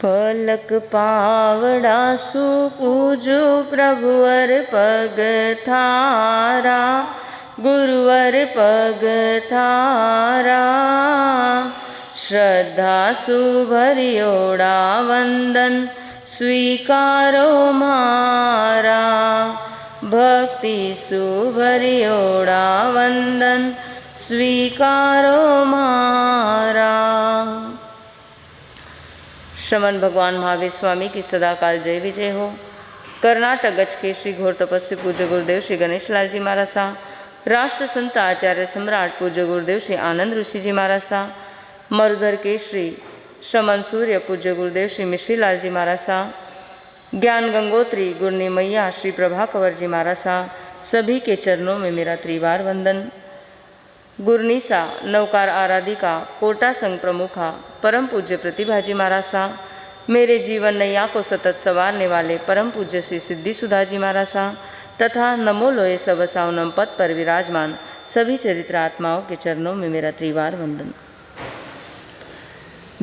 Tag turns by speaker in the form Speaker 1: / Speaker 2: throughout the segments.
Speaker 1: पलक पावड़ा सुपूजो प्रभुवर पग थारा, गुरुवर पग थारा। श्रद्धा सुभरियोड़ा वंदन स्वीकारो मारा, भक्ति सुभरियोड़ा वंदन स्वीकारो मारा। श्रमण भगवान महावीर स्वामी की सदाकाल जय विजय हो। कर्नाटक गज के श्री घोर तपस्वी पूज्य गुरुदेव श्री गणेश लाल जी महाराज साहब, राष्ट्र संत आचार्य सम्राट पूज्य गुरुदेव श्री आनंद ऋषि जी महाराज साहब, मरुधर के श्री श्रमण सूर्य पूज्य गुरुदेव श्री मिश्री लाल जी महाराज साहब, ज्ञान गंगोत्री गुरनी मैया श्री प्रभा कंवर जी महाराज साहब, सभी के चरणों में मेरा त्रिवार वंदन। गुरनीसा नवकार आराधिका कोटा संघ प्रमुखा परम पूज्य प्रतिभा जी महाराज साहब, मेरे जीवन नैया को सतत संवारने वाले परम पूज्य श्री सिद्धि सुधा जी महाराज साहब तथा नमो लोये सब सावनम पद पर विराजमान सभी चरित्र आत्माओं के चरणों में मेरा त्रिवार वंदन।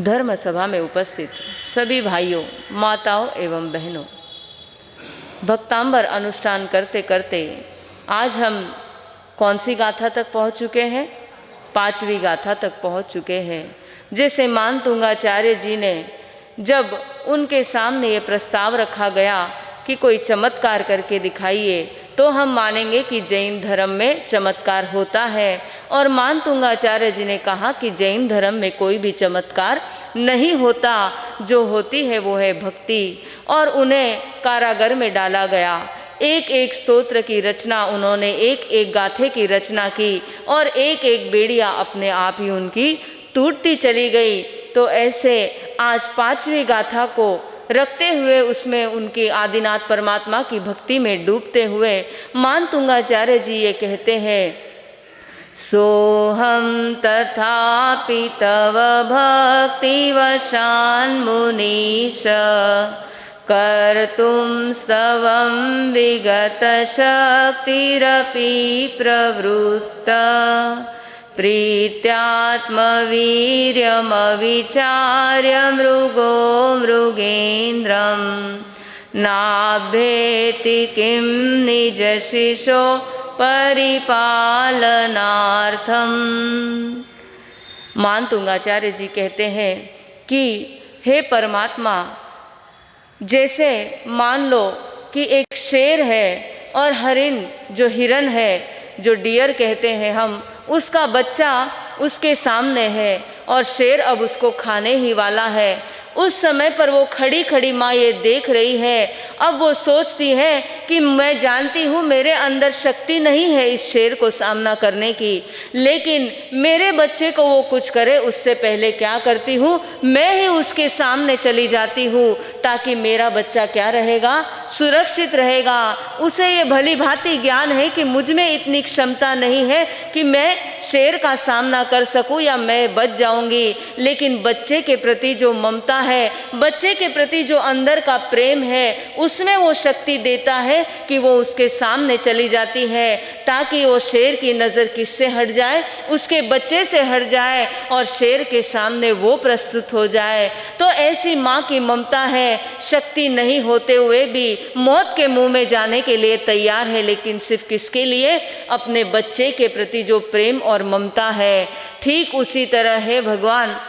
Speaker 1: धर्म सभा में उपस्थित सभी भाइयों, माताओं एवं बहनों, भक्तांबर अनुष्ठान करते करते आज हम कौन सी गाथा तक पहुंच चुके हैं? 5वीं गाथा तक पहुंच चुके हैं। जैसे मानतुंगाचार्य जी ने, जब उनके सामने ये प्रस्ताव रखा गया कि कोई चमत्कार करके दिखाइए, तो हम मानेंगे कि जैन धर्म में चमत्कार होता है। और मानतुंगाचार्य जी ने कहा कि जैन धर्म में कोई भी चमत्कार नहीं होता, जो होती है वो है भक्ति। और उन्हें कारागार में डाला गया। एक एक स्तोत्र की रचना उन्होंने, एक एक गाथे की रचना की और एक एक बेड़िया अपने आप ही उनकी टूटती चली गई। तो ऐसे आज 5वीं गाथा को रखते हुए उसमें उनकी आदिनाथ परमात्मा की भक्ति में डूबते हुए मानतुंगाचार्य जी ये कहते हैं, सोहम तथापि तव भक्ति वशान मुनीश, कर्तुं स्तवं विगत शक्तिरपि प्रवृत्ता, प्रीत्यात्मवीर्यमविचार्य मृगो मृगेन्द्रं, नाभ्येति किं निजशिशो परिपालनार्थम। मानतुंगाचार्य जी कहते हैं कि हे परमात्मा, जैसे मान लो कि एक शेर है और हरिण जो हिरन है, जो डियर कहते हैं हम, उसका बच्चा उसके सामने है और शेर अब उसको खाने ही वाला है। उस समय पर वो खड़ी खड़ी माँ ये देख रही है। अब वो सोचती है कि मैं जानती हूँ मेरे अंदर शक्ति नहीं है इस शेर को सामना करने की, लेकिन मेरे बच्चे को वो कुछ करे उससे पहले क्या करती हूँ, मैं ही उसके सामने चली जाती हूँ, ताकि मेरा बच्चा क्या रहेगा, सुरक्षित रहेगा। उसे ये भली भांति ज्ञान है कि मुझ में इतनी क्षमता नहीं है कि मैं शेर का सामना कर सकूँ या मैं बच जाऊँगी, लेकिन बच्चे के प्रति जो ममता है, बच्चे के प्रति जो अंदर का प्रेम है, उसमें वो शक्ति देता है कि वो उसके सामने चली जाती है, ताकि वो शेर की नज़र किससे हट जाए, उसके बच्चे से हट जाए और शेर के सामने वो प्रस्तुत हो जाए। तो ऐसी माँ की ममता है, शक्ति नहीं होते हुए भी मौत के मुंह में जाने के लिए तैयार है, लेकिन सिर्फ किसके लिए, अपने बच्चे के प्रति जो प्रेम और ममता है। ठीक उसी तरह है भगवान,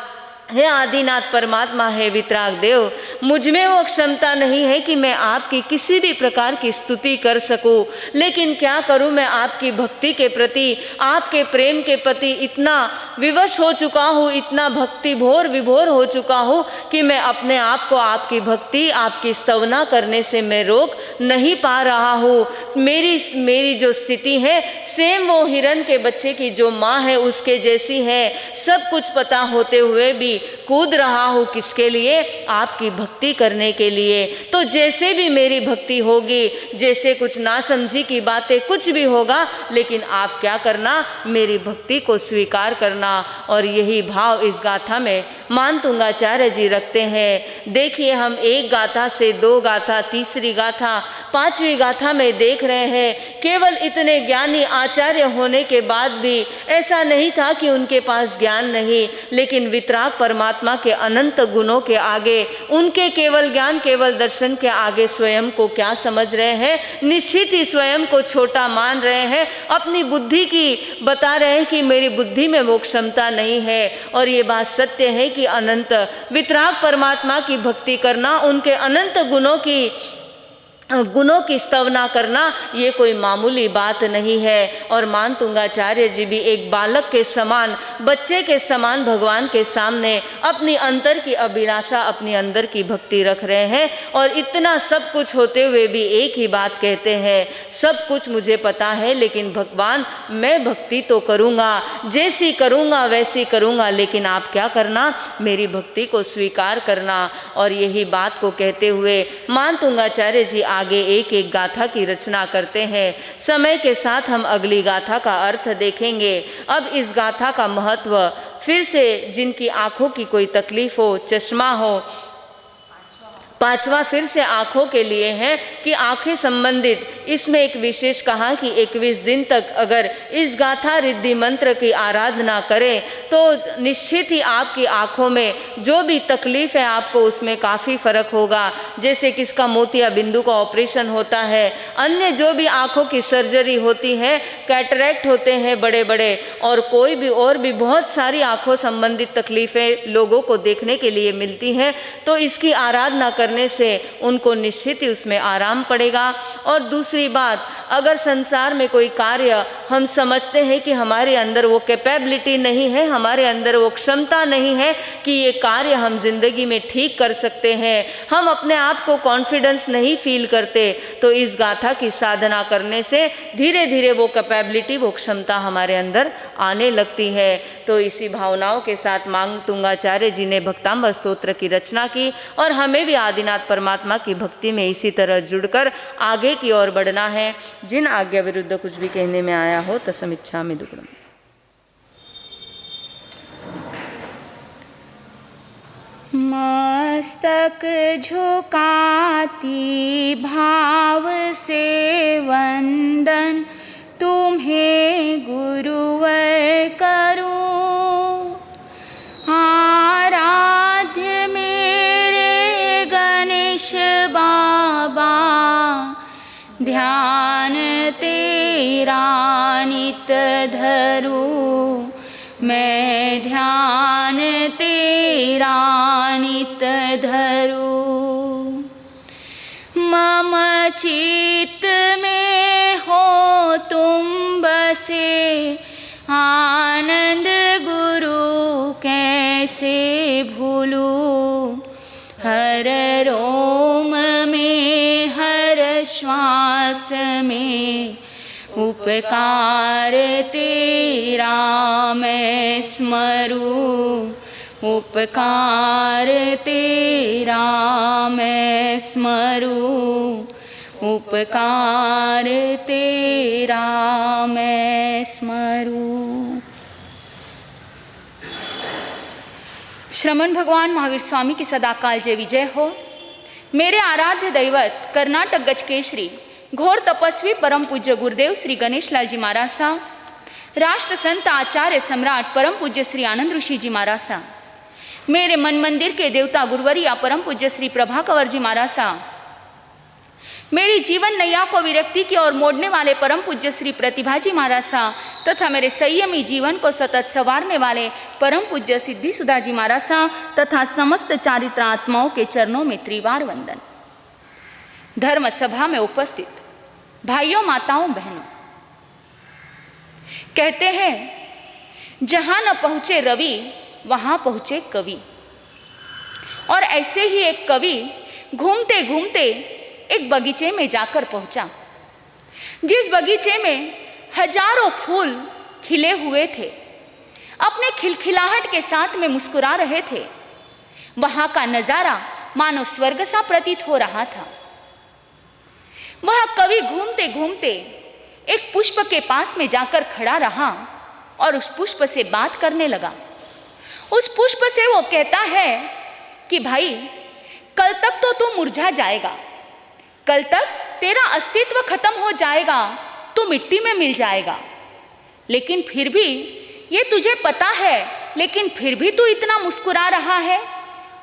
Speaker 1: हे आदिनाथ परमात्मा, है वितराग देव, मुझ में वो क्षमता नहीं है कि मैं आपकी किसी भी प्रकार की स्तुति कर सकूं, लेकिन क्या करूं, मैं आपकी भक्ति के प्रति, आपके प्रेम के प्रति इतना विवश हो चुका हूं, इतना भक्ति भोर विभोर हो चुका हूं कि मैं अपने आप को आपकी भक्ति, आपकी स्तवना करने से मैं रोक नहीं पा रहा हूं। मेरी जो स्थिति है सेम वो हिरन के बच्चे की जो माँ है उसके जैसी है। सब कुछ पता होते हुए भी कूद रहा हूँ किसके लिए, आपकी भक्ति करने के लिए। तो जैसे भी मेरी भक्ति होगी, जैसे कुछ नासमझी की बातें कुछ भी होगा, लेकिन आप क्या करना, मेरी भक्ति को स्वीकार करना। करना। और यही भाव इस गाथा में मानतुंगाचार्य जी रखते हैं। देखिए, हम एक गाथा से दो गाथा, तीसरी गाथा, पांचवी गाथा में देख रहे हैं केवल इतने ज्ञानी आचार्य होने के बाद भी ऐसा नहीं था कि उनके पास ज्ञान नहीं, लेकिन वितराग परमात्मा के अनंत गुणों के आगे, उनके केवल ज्ञान केवल दर्शन के आगे स्वयं को क्या समझ रहे हैं? निश्चित ही स्वयं को छोटा मान रहे हैं, अपनी बुद्धि की बता रहे हैं कि मेरी बुद्धि में वो क्षमता नहीं है। और ये बात सत्य है कि अनंत वितराग परमात्मा की भक्ति करना, उनके अनंत गुणों की स्तवना करना, ये कोई मामूली बात नहीं है। और मानतुंगाचार्य जी भी एक बालक के समान, बच्चे के समान भगवान के सामने अपनी अंतर की अभिलाषा, अपनी अंदर की भक्ति रख रहे हैं। और इतना सब कुछ होते हुए भी एक ही बात कहते हैं, सब कुछ मुझे पता है लेकिन भगवान मैं भक्ति तो करूँगा, जैसी करूँगा वैसी करूँगा, लेकिन आप क्या करना? मेरी भक्ति को स्वीकार करना। और यही बात को कहते हुए मानतुंगाचार्य जी आगे एक एक गाथा की रचना करते हैं। समय के साथ हम अगली गाथा का अर्थ देखेंगे। अब इस गाथा का महत्व फिर से, जिनकी आंखों की कोई तकलीफ हो, चश्मा हो, पांचवा फिर से आँखों के लिए है कि आँखें संबंधित इसमें एक विशेष कहा कि 21 दिन तक अगर इस गाथा रिद्धि मंत्र की आराधना करें तो निश्चित ही आपकी आँखों में जो भी तकलीफ है आपको उसमें काफ़ी फर्क होगा। जैसे किसका मोतिया बिंदु का ऑपरेशन होता है, अन्य जो भी आँखों की सर्जरी होती है, कैटरैक्ट होते हैं बड़े बड़े, और कोई भी और भी बहुत सारी आँखों संबंधित तकलीफ़ें लोगों को देखने के लिए मिलती हैं। तो इसकी आराधना करने से उनको निश्चित ही उसमें आराम पड़ेगा। और दूसरी बात, अगर संसार में कोई कार्य हम समझते हैं कि हमारे अंदर वो कैपेबिलिटी नहीं है, हमारे अंदर वो क्षमता नहीं है कि ये कार्य हम जिंदगी में ठीक कर सकते हैं, हम अपने आप को कॉन्फिडेंस नहीं फील करते, तो इस गाथा की साधना करने से धीरे धीरे वो कैपेबिलिटी, वो क्षमता हमारे अंदर आने लगती है। तो इसी भावनाओं के साथ मानतुंगाचार्य जी ने भक्तांबर स्तोत्र की रचना की और हमें भी आदिनाथ परमात्मा की भक्ति में इसी तरह जुड़कर आगे की ओर बढ़ना है। जिन आज्ञा विरुद्ध कुछ भी कहने में आया हो तसमिच्छामि दुक्कडम्।
Speaker 2: मस्तक झुकाती भाव से वंदन तुम्हें गुरुवर करूं, आराध्य मेरे गणेश बाबा, ध्यान तेरा नित धरूं, मैं ध्यान तेरा नित धरूं। मम चित्त में हो तुम बसे, आनंद गुरु कैसे भूलूं, हर रोम में हर श्वास में उपकार तेरा मैं स्मरूं, उपकार तेरा मैं स्मरूं, उपकार तेरा मैं स्मरूं। श्रमण भगवान महावीर स्वामी की सदाकाल जय विजय हो। मेरे आराध्य दैवत कर्नाटक गजकेशरी घोर तपस्वी परम पूज्य गुरुदेव श्री गणेश लाल जी महाराज साहब, राष्ट्र संत आचार्य सम्राट परम पूज्य श्री आनंद ऋषि जी महाराज साहब, मेरे मन मंदिर के देवता गुरुवरिया परम पूज्य श्री प्रभा कंवर जी महाराज साहब, मेरी जीवन नैया को विरक्ति की ओर मोड़ने वाले परम पूज्य श्री प्रतिभा जी महाराज साहब, तथा मेरे संयमी जीवन को सतत संवारने वाले परम पूज्य सिद्धि सुधा जी महाराज साहब, तथा समस्त चारित्र आत्माओं के चरणों में त्रिवार वंदन। धर्म सभा में उपस्थित भाइयों, माताओं, बहनों, कहते हैं जहां न पहुंचे रवि वहां पहुंचे कवि। और ऐसे ही एक कवि घूमते घूमते एक बगीचे में जाकर पहुंचा, जिस बगीचे में हजारों फूल खिले हुए थे, अपने खिलखिलाहट के साथ में मुस्कुरा रहे थे। वहां का नजारा मानो स्वर्ग सा प्रतीत हो रहा था। वह कवि घूमते घूमते एक पुष्प के पास में जाकर खड़ा रहा और उस पुष्प से बात करने लगा। उस पुष्प से वो कहता है कि भाई, कल तक तो तू मुरझा जाएगा, कल तक तेरा अस्तित्व खत्म हो जाएगा, तू मिट्टी में मिल जाएगा, लेकिन फिर भी ये तुझे पता है, लेकिन फिर भी तू इतना मुस्कुरा रहा है,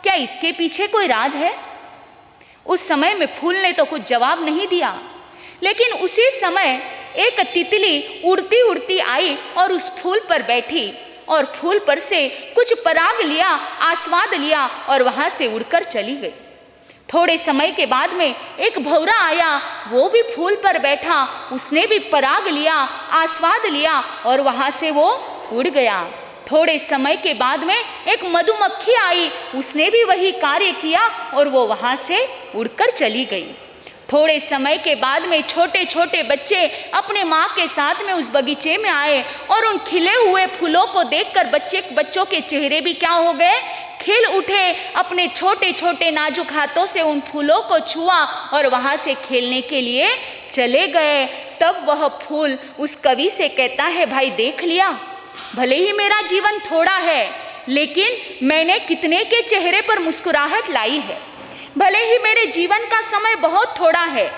Speaker 2: क्या इसके पीछे कोई राज है? उस समय में फूल ने तो कुछ जवाब नहीं दिया, लेकिन उसी समय एक तितली उड़ती उड़ती आई और उस फूल पर बैठी और फूल पर से कुछ पराग लिया, आस्वाद लिया और वहाँ से उड़कर चली गई। थोड़े समय के बाद में एक भौरा आया, वो भी फूल पर बैठा, उसने भी पराग लिया, आस्वाद लिया और वहाँ से वो उड़ गया। थोड़े समय के बाद में एक मधुमक्खी आई, उसने भी वही कार्य किया और वो वहाँ से उड़कर चली गई। थोड़े समय के बाद में छोटे छोटे बच्चे अपने माँ के साथ में उस बगीचे में आए और उन खिले हुए फूलों को देखकर बच्चों के चेहरे भी क्या हो गए, खिल उठे। अपने छोटे छोटे नाजुक हाथों से उन फूलों को छुआ और वहाँ से खेलने के लिए चले गए। तब वह फूल उस कवि से कहता है, भाई देख लिया, भले ही मेरा जीवन थोड़ा है, लेकिन मैंने कितने के चेहरे पर मुस्कुराहट लाई है। भले ही मेरे जीवन का समय बहुत थोड़ा है,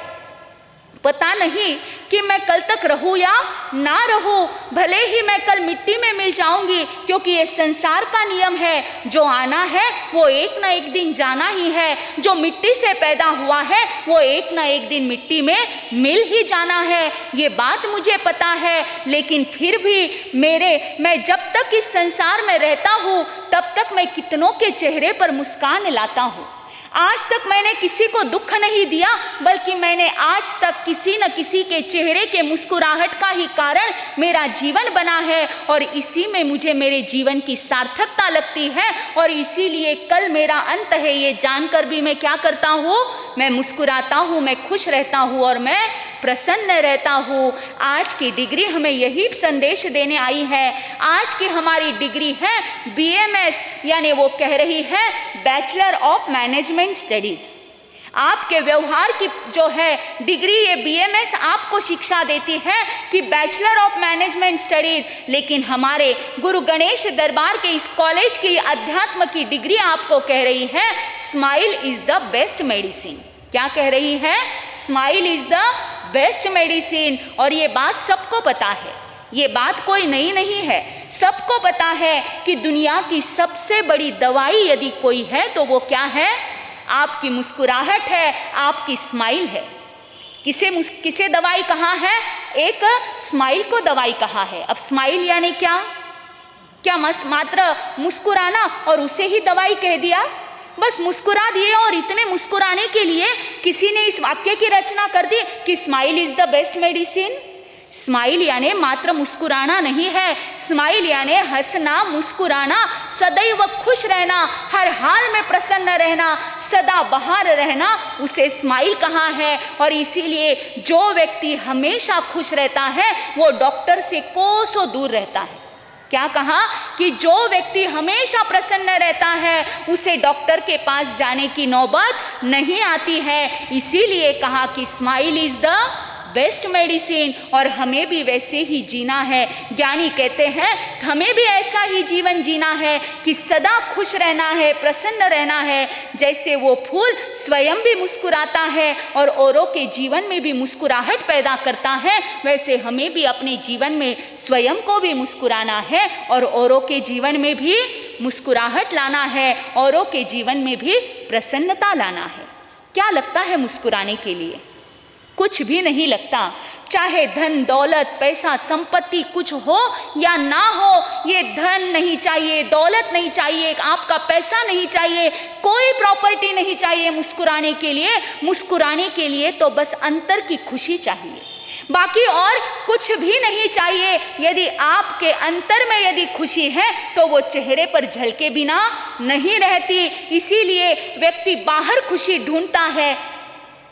Speaker 2: पता नहीं कि मैं कल तक रहूं या ना रहूं, भले ही मैं कल मिट्टी में मिल जाऊंगी, क्योंकि ये संसार का नियम है, जो आना है वो एक ना एक दिन जाना ही है, जो मिट्टी से पैदा हुआ है वो एक ना एक दिन मिट्टी में मिल ही जाना है। ये बात मुझे पता है, लेकिन फिर भी मैं जब तक इस संसार में रहता हूँ तब तक मैं कितनों के चेहरे पर मुस्कान लाता हूँ। आज तक मैंने किसी को दुख नहीं दिया, बल्कि मैंने आज तक किसी न किसी के चेहरे के मुस्कुराहट का ही कारण मेरा जीवन बना है और इसी में मुझे मेरे जीवन की सार्थकता लगती है। और इसीलिए कल मेरा अंत है, ये जानकर भी मैं क्या करता हूँ, मैं मुस्कुराता हूँ, मैं खुश रहता हूँ और मैं प्रसन्न रहता हूँ। आज की डिग्री हमें यही संदेश देने आई है। आज की हमारी डिग्री है BMS, यानी वो कह रही है बैचलर ऑफ मैनेजमेंट स्टडीज। आपके व्यवहार की जो है डिग्री, ये BMS आपको शिक्षा देती है कि बैचलर ऑफ मैनेजमेंट स्टडीज, लेकिन हमारे गुरु गणेश दरबार के इस कॉलेज की अध्यात्म की डिग्री आपको कह रही है smile is the best medicine. क्या कह रही है? Smile is the best medicine. और ये बात सबको पता है, ये बात कोई नई नहीं है, सबको पता है कि दुनिया की सबसे बड़ी दवाई यदि कोई है तो वो क्या है? आपकी मुस्कुराहट है, आपकी स्माइल है। किसे दवाई कहाँ है? एक स्माइल को दवाई कहा है। अब स्माइल यानी क्या मात्र मुस्कुराना और उसे ही दवाई कह दिया? बस मुस्कुरा दिए और इतने मुस्कुराने के लिए किसी ने इस वाक्य की रचना कर दी कि smile is the best medicine. Smile यानी मात्र मुस्कुराना नहीं है, स्माइल यानी हंसना, मुस्कुराना, सदैव खुश रहना, हर हाल में प्रसन्न रहना, सदा बहार रहना, उसे स्माइल कहा है। और इसीलिए जो व्यक्ति हमेशा खुश रहता है वो डॉक्टर से कोसों दूर रहता है। क्या कहा? कि जो व्यक्ति हमेशा प्रसन्न रहता है उसे डॉक्टर के पास जाने की नौबत नहीं आती है। इसीलिए कहा कि smile is the best medicine. और हमें भी वैसे ही जीना है। ज्ञानी कहते हैं हमें भी ऐसा ही जीवन जीना है कि सदा खुश रहना है, प्रसन्न रहना है। जैसे वो फूल स्वयं भी मुस्कुराता है और औरों के जीवन में भी मुस्कुराहट पैदा करता है, वैसे हमें भी अपने जीवन में स्वयं को भी मुस्कुराना है और औरों के जीवन में भी मुस्कुराहट लाना है, औरों के जीवन में भी प्रसन्नता लाना है। क्या लगता है मुस्कुराने के लिए? कुछ भी नहीं लगता। चाहे धन दौलत पैसा संपत्ति कुछ हो या ना हो, ये धन नहीं चाहिए, दौलत नहीं चाहिए, आपका पैसा नहीं चाहिए, कोई प्रॉपर्टी नहीं चाहिए मुस्कुराने के लिए। मुस्कुराने के लिए तो बस अंतर की खुशी चाहिए, बाकी और कुछ भी नहीं चाहिए। यदि आपके अंतर में यदि खुशी है तो वो चेहरे पर झलके बिना नहीं रहती। इसीलिए व्यक्ति बाहर खुशी ढूंढता है,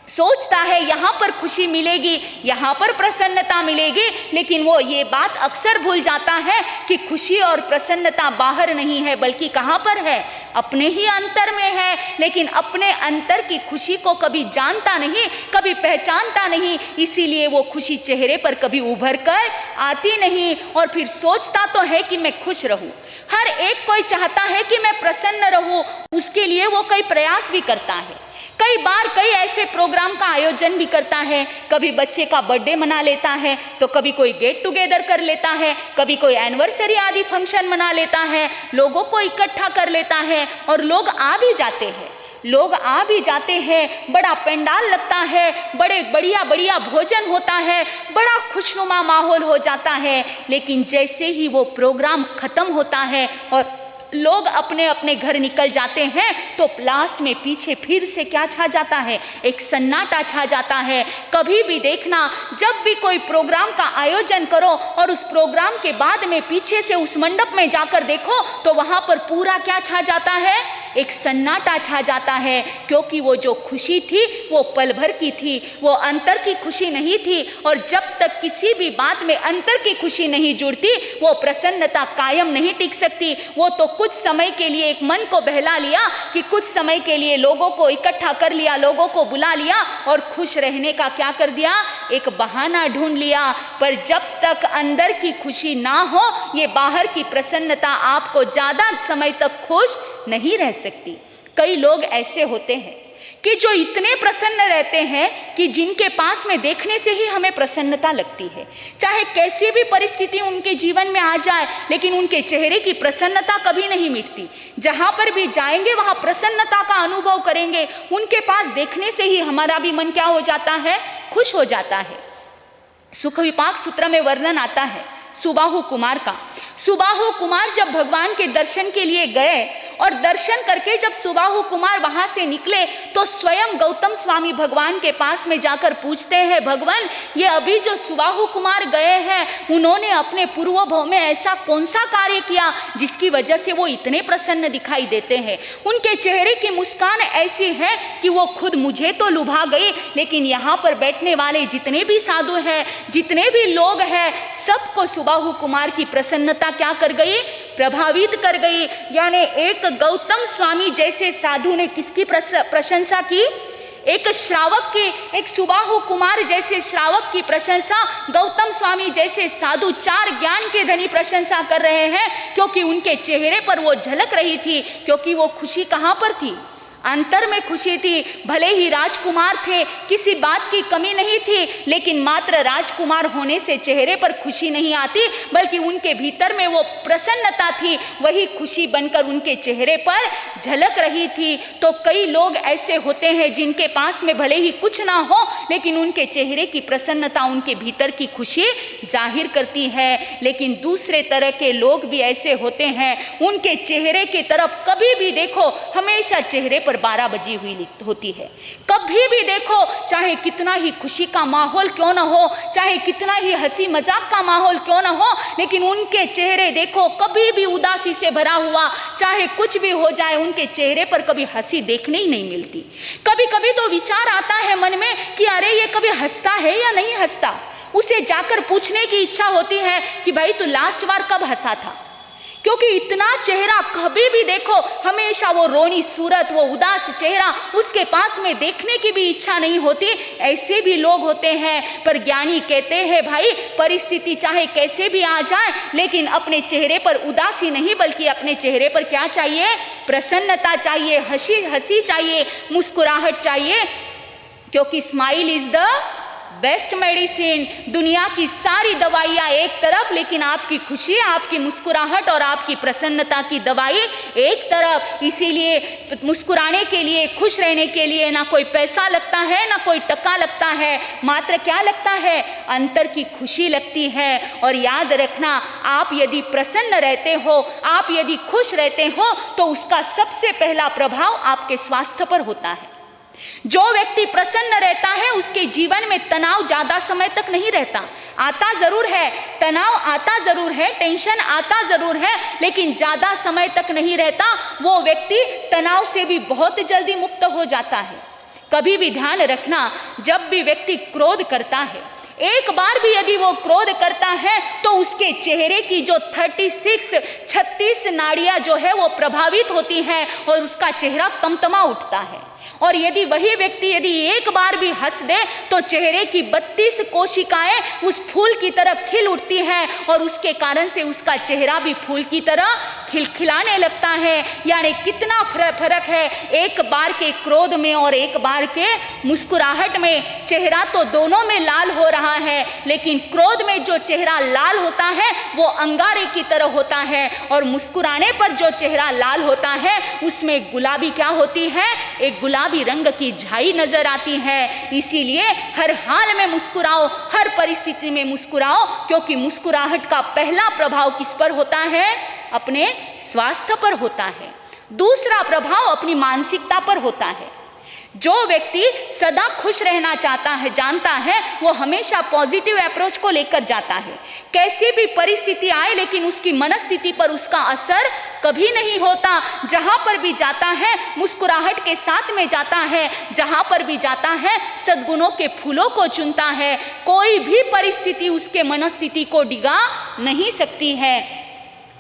Speaker 2: सोचता है यहाँ पर खुशी मिलेगी, यहाँ पर प्रसन्नता मिलेगी, लेकिन वो ये बात अक्सर भूल जाता है कि खुशी और प्रसन्नता बाहर नहीं है बल्कि कहाँ पर है, अपने ही अंतर में है। लेकिन अपने अंतर की खुशी को कभी जानता नहीं, कभी पहचानता नहीं, इसीलिए वो खुशी चेहरे पर कभी उभर कर आती नहीं। और फिर सोचता तो है कि मैं खुश रहूं, हर एक कोई चाहता है कि मैं प्रसन्न रहूं, उसके लिए वो कई प्रयास भी करता है। कई बार कई ऐसे प्रोग्राम का आयोजन भी करता है, कभी बच्चे का बर्थडे मना लेता है, तो कभी कोई गेट टुगेदर कर लेता है, कभी कोई एनिवर्सरी आदि फंक्शन मना लेता है, लोगों को इकट्ठा कर लेता है और लोग आ भी जाते हैं। लोग आ भी जाते हैं, बड़ा पंडाल लगता है, बड़े बढ़िया बढ़िया भोजन होता है, बड़ा खुशनुमा माहौल हो जाता है। लेकिन जैसे ही वो प्रोग्राम खत्म होता है और लोग अपने अपने घर निकल जाते हैं तो लास्ट में पीछे फिर से क्या छा जाता है, एक सन्नाटा छा जाता है। कभी भी देखना, जब भी कोई प्रोग्राम का आयोजन करो और उस प्रोग्राम के बाद में पीछे से उस मंडप में जाकर देखो तो वहां पर पूरा क्या छा जाता है, एक सन्नाटा छा जाता है। क्योंकि वो जो खुशी थी वो पल भर की थी, वो अंतर की खुशी नहीं थी। और जब तक किसी भी बात में अंतर की खुशी नहीं जुड़ती, वो प्रसन्नता कायम नहीं टिक सकती। वो तो कुछ समय के लिए एक मन को बहला लिया कि कुछ समय के लिए लोगों को इकट्ठा कर लिया, लोगों को बुला लिया और खुश रहने का क्या कर दिया, एक बहाना ढूंढ लिया। पर जब तक अंदर की खुशी ना हो, ये बाहर की प्रसन्नता आपको ज्यादा समय तक खुश नहीं रह सकती। कई लोग ऐसे होते हैं कि जो इतने प्रसन्न रहते हैं कि जिनके पास में देखने से ही हमें प्रसन्नता लगती है। चाहे कैसी भी परिस्थिति उनके जीवन में आ जाए, लेकिन उनके चेहरे की प्रसन्नता कभी नहीं मिटती। जहाँ पर भी जाएंगे वहाँ प्रसन्नता का अनुभव करेंगे। उनके पास देखने से ही हमारा भी मन क्या हो जाता है, खुश हो जाता है। सुख विपाक सूत्र में वर्णन आता है सुबाहु कुमार का। सुबाहु कुमार जब भगवान के दर्शन के लिए गए और दर्शन करके जब सुबाहु कुमार वहां से निकले तो स्वयं गौतम स्वामी भगवान के पास में जाकर पूछते हैं, भगवान ये अभी जो सुबाहु कुमार गए हैं उन्होंने अपने पूर्व भव में ऐसा कौन सा कार्य किया जिसकी वजह से वो इतने प्रसन्न दिखाई देते हैं। उनके चेहरे की मुस्कान ऐसी है कि वो खुद मुझे तो लुभा गई, लेकिन यहाँ पर बैठने वाले जितने भी साधु हैं, जितने भी लोग हैं, सबको सुबाहु कुमार की प्रसन्नता क्या कर गई, प्रभावित कर गई। यानी एक गौतम स्वामी जैसे साधु ने किसकी प्रशंसा की, एक श्रावक की, एक सुबाहु कुमार जैसे श्रावक की प्रशंसा गौतम स्वामी जैसे साधु, चार ज्ञान के धनी प्रशंसा कर रहे हैं। क्योंकि उनके चेहरे पर वो झलक रही थी, क्योंकि वो खुशी कहाँ पर थी, अंतर में खुशी थी। भले ही राजकुमार थे, किसी बात की कमी नहीं थी, लेकिन मात्र राजकुमार होने से चेहरे पर खुशी नहीं आती, बल्कि उनके भीतर में वो प्रसन्नता थी, वही खुशी बनकर उनके चेहरे पर झलक रही थी। तो कई लोग ऐसे होते हैं जिनके पास में भले ही कुछ ना हो, लेकिन उनके चेहरे की प्रसन्नता उनके भीतर की खुशी जाहिर करती है। लेकिन दूसरे तरह के लोग भी ऐसे होते हैं, उनके चेहरे की तरफ कभी भी देखो हमेशा चेहरे पर 12 बजी हुई होती है। कभी भी देखो, चाहे कितना ही खुशी का माहौल क्यों ना हो, चाहे कितना ही हंसी मजाक का माहौल क्यों ना हो, लेकिन उनके चेहरे देखो कभी भी उदासी से भरा हुआ, चाहे कुछ भी हो जाए उनके चेहरे पर कभी हंसी देखने ही नहीं मिलती। कभी कभी तो विचार आता है मन में कि अरे ये कभी हंसता है या नहीं हंसता। उसे जाकर पूछने की इच्छा होती है कि भाई तू लास्ट बार कब हंसा था, क्योंकि इतना चेहरा कभी भी देखो हमेशा वो रोनी सूरत, वो उदास चेहरा उसके पास में देखने की भी इच्छा नहीं होती। ऐसे भी लोग होते हैं। पर ज्ञानी कहते हैं भाई परिस्थिति चाहे कैसे भी आ जाए, लेकिन अपने चेहरे पर उदासी नहीं, बल्कि अपने चेहरे पर क्या चाहिए, प्रसन्नता चाहिए, हंसी चाहिए, मुस्कुराहट चाहिए। क्योंकि smile is the best medicine. दुनिया की सारी दवाइयाँ एक तरफ, लेकिन आपकी खुशी, आपकी मुस्कुराहट और आपकी प्रसन्नता की दवाई एक तरफ। इसीलिए मुस्कुराने के लिए, खुश रहने के लिए ना कोई पैसा लगता है, ना कोई टका लगता है, मात्र क्या लगता है, अंतर की खुशी लगती है। और याद रखना, आप यदि प्रसन्न रहते हो, आप यदि खुश रहते हो, तो उसका सबसे पहला प्रभाव आपके स्वास्थ्य पर होता है। जो व्यक्ति प्रसन्न रहता है उसके जीवन में तनाव ज्यादा समय तक नहीं रहता। आता जरूर है, तनाव आता जरूर है, टेंशन आता जरूर है, लेकिन ज्यादा समय तक नहीं रहता। वो व्यक्ति तनाव से भी बहुत जल्दी मुक्त हो जाता है। कभी भी ध्यान रखना, जब भी व्यक्ति क्रोध करता है, एक बार भी यदि वो क्रोध करता है तो उसके चेहरे की जो 36 नाड़ियां जो है वो प्रभावित होती हैं और उसका चेहरा तमतमा उठता है। और यदि वही व्यक्ति यदि एक बार भी हंस दे तो चेहरे की 32 कोशिकाएं उस फूल की तरह खिल उठती हैं और उसके कारण से उसका चेहरा भी फूल की तरह खिलखिलाने लगता है। यानी कितना फर्क है एक बार के क्रोध में और एक बार के मुस्कुराहट में। चेहरा तो दोनों में लाल हो रहा है, लेकिन क्रोध में जो चेहरा लाल होता है वो अंगारे की तरह होता है, और मुस्कुराने पर जो चेहरा लाल होता है उसमें गुलाबी क्या होती है, एक गुलाबी रंग की झाई नजर आती है। इसीलिए हर हाल में मुस्कुराओ, हर परिस्थिति में मुस्कुराओ, क्योंकि मुस्कुराहट का पहला प्रभाव किस पर होता है, अपने स्वास्थ्य पर होता है। दूसरा प्रभाव अपनी मानसिकता पर होता है। जो व्यक्ति सदा खुश रहना चाहता है, जानता है, वो हमेशा पॉजिटिव अप्रोच को लेकर जाता है। कैसी भी परिस्थिति आए लेकिन उसकी मनस्थिति पर उसका असर कभी नहीं होता। जहां पर भी जाता है मुस्कुराहट के साथ में जाता है, जहां पर भी जाता है सद्गुणों के फूलों को चुनता है। कोई भी परिस्थिति उसके मनस्थिति को डिगा नहीं सकती है।